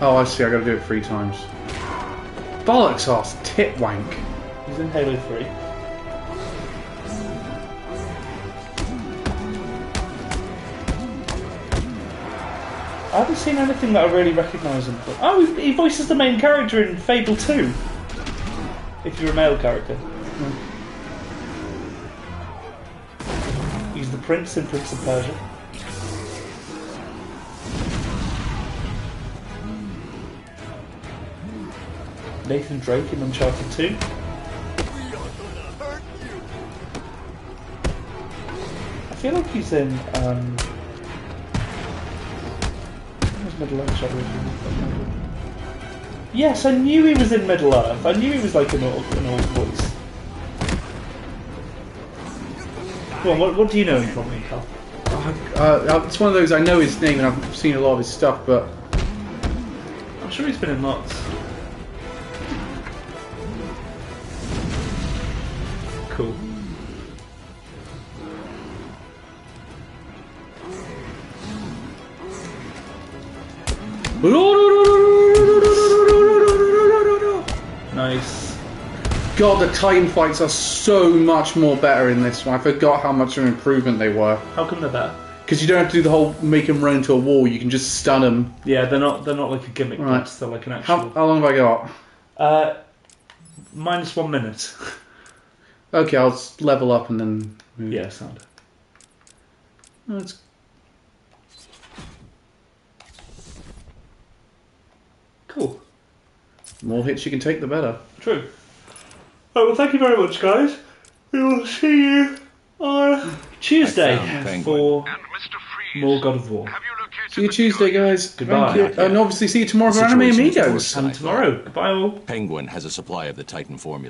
Oh, I see. I got to do it 3 times. Bollocks ass tit wank. He's in Halo 3. I haven't seen anything that I really recognise him for. Oh, he voices the main character in Fable 2. If you're a male character. He's the prince in Prince of Persia. Nathan Drake in Uncharted 2. I feel like he's in Middle Earth Shadow. Yes, I knew he was in Middle Earth. I knew he was like an old voice. Come on, what do you know him from, Carl? It's one of those, I know his name and I've seen a lot of his stuff, but... I'm sure he's been in lots. Cool. Nice. God, the Titan fights are so much more better in this one. I forgot how much of an improvement they were. How come they're better? Because you don't have to do the whole make them run into a wall. You can just stun them. Yeah, they're not like a gimmick. Right. They're like an actual. How long have I got? Minus 1 minute. Okay, I'll level up and then move. Yeah, sound. Oh, it's... Cool. The more hits you can take, the better. True. Oh, well, thank you very much, guys. We will see you on Tuesday for more God of War. See you Tuesday, guys. Goodbye. Thank you. And obviously see you tomorrow for Anime Amigos. And tomorrow. Goodbye all. Penguin has a supply of the Titan formula.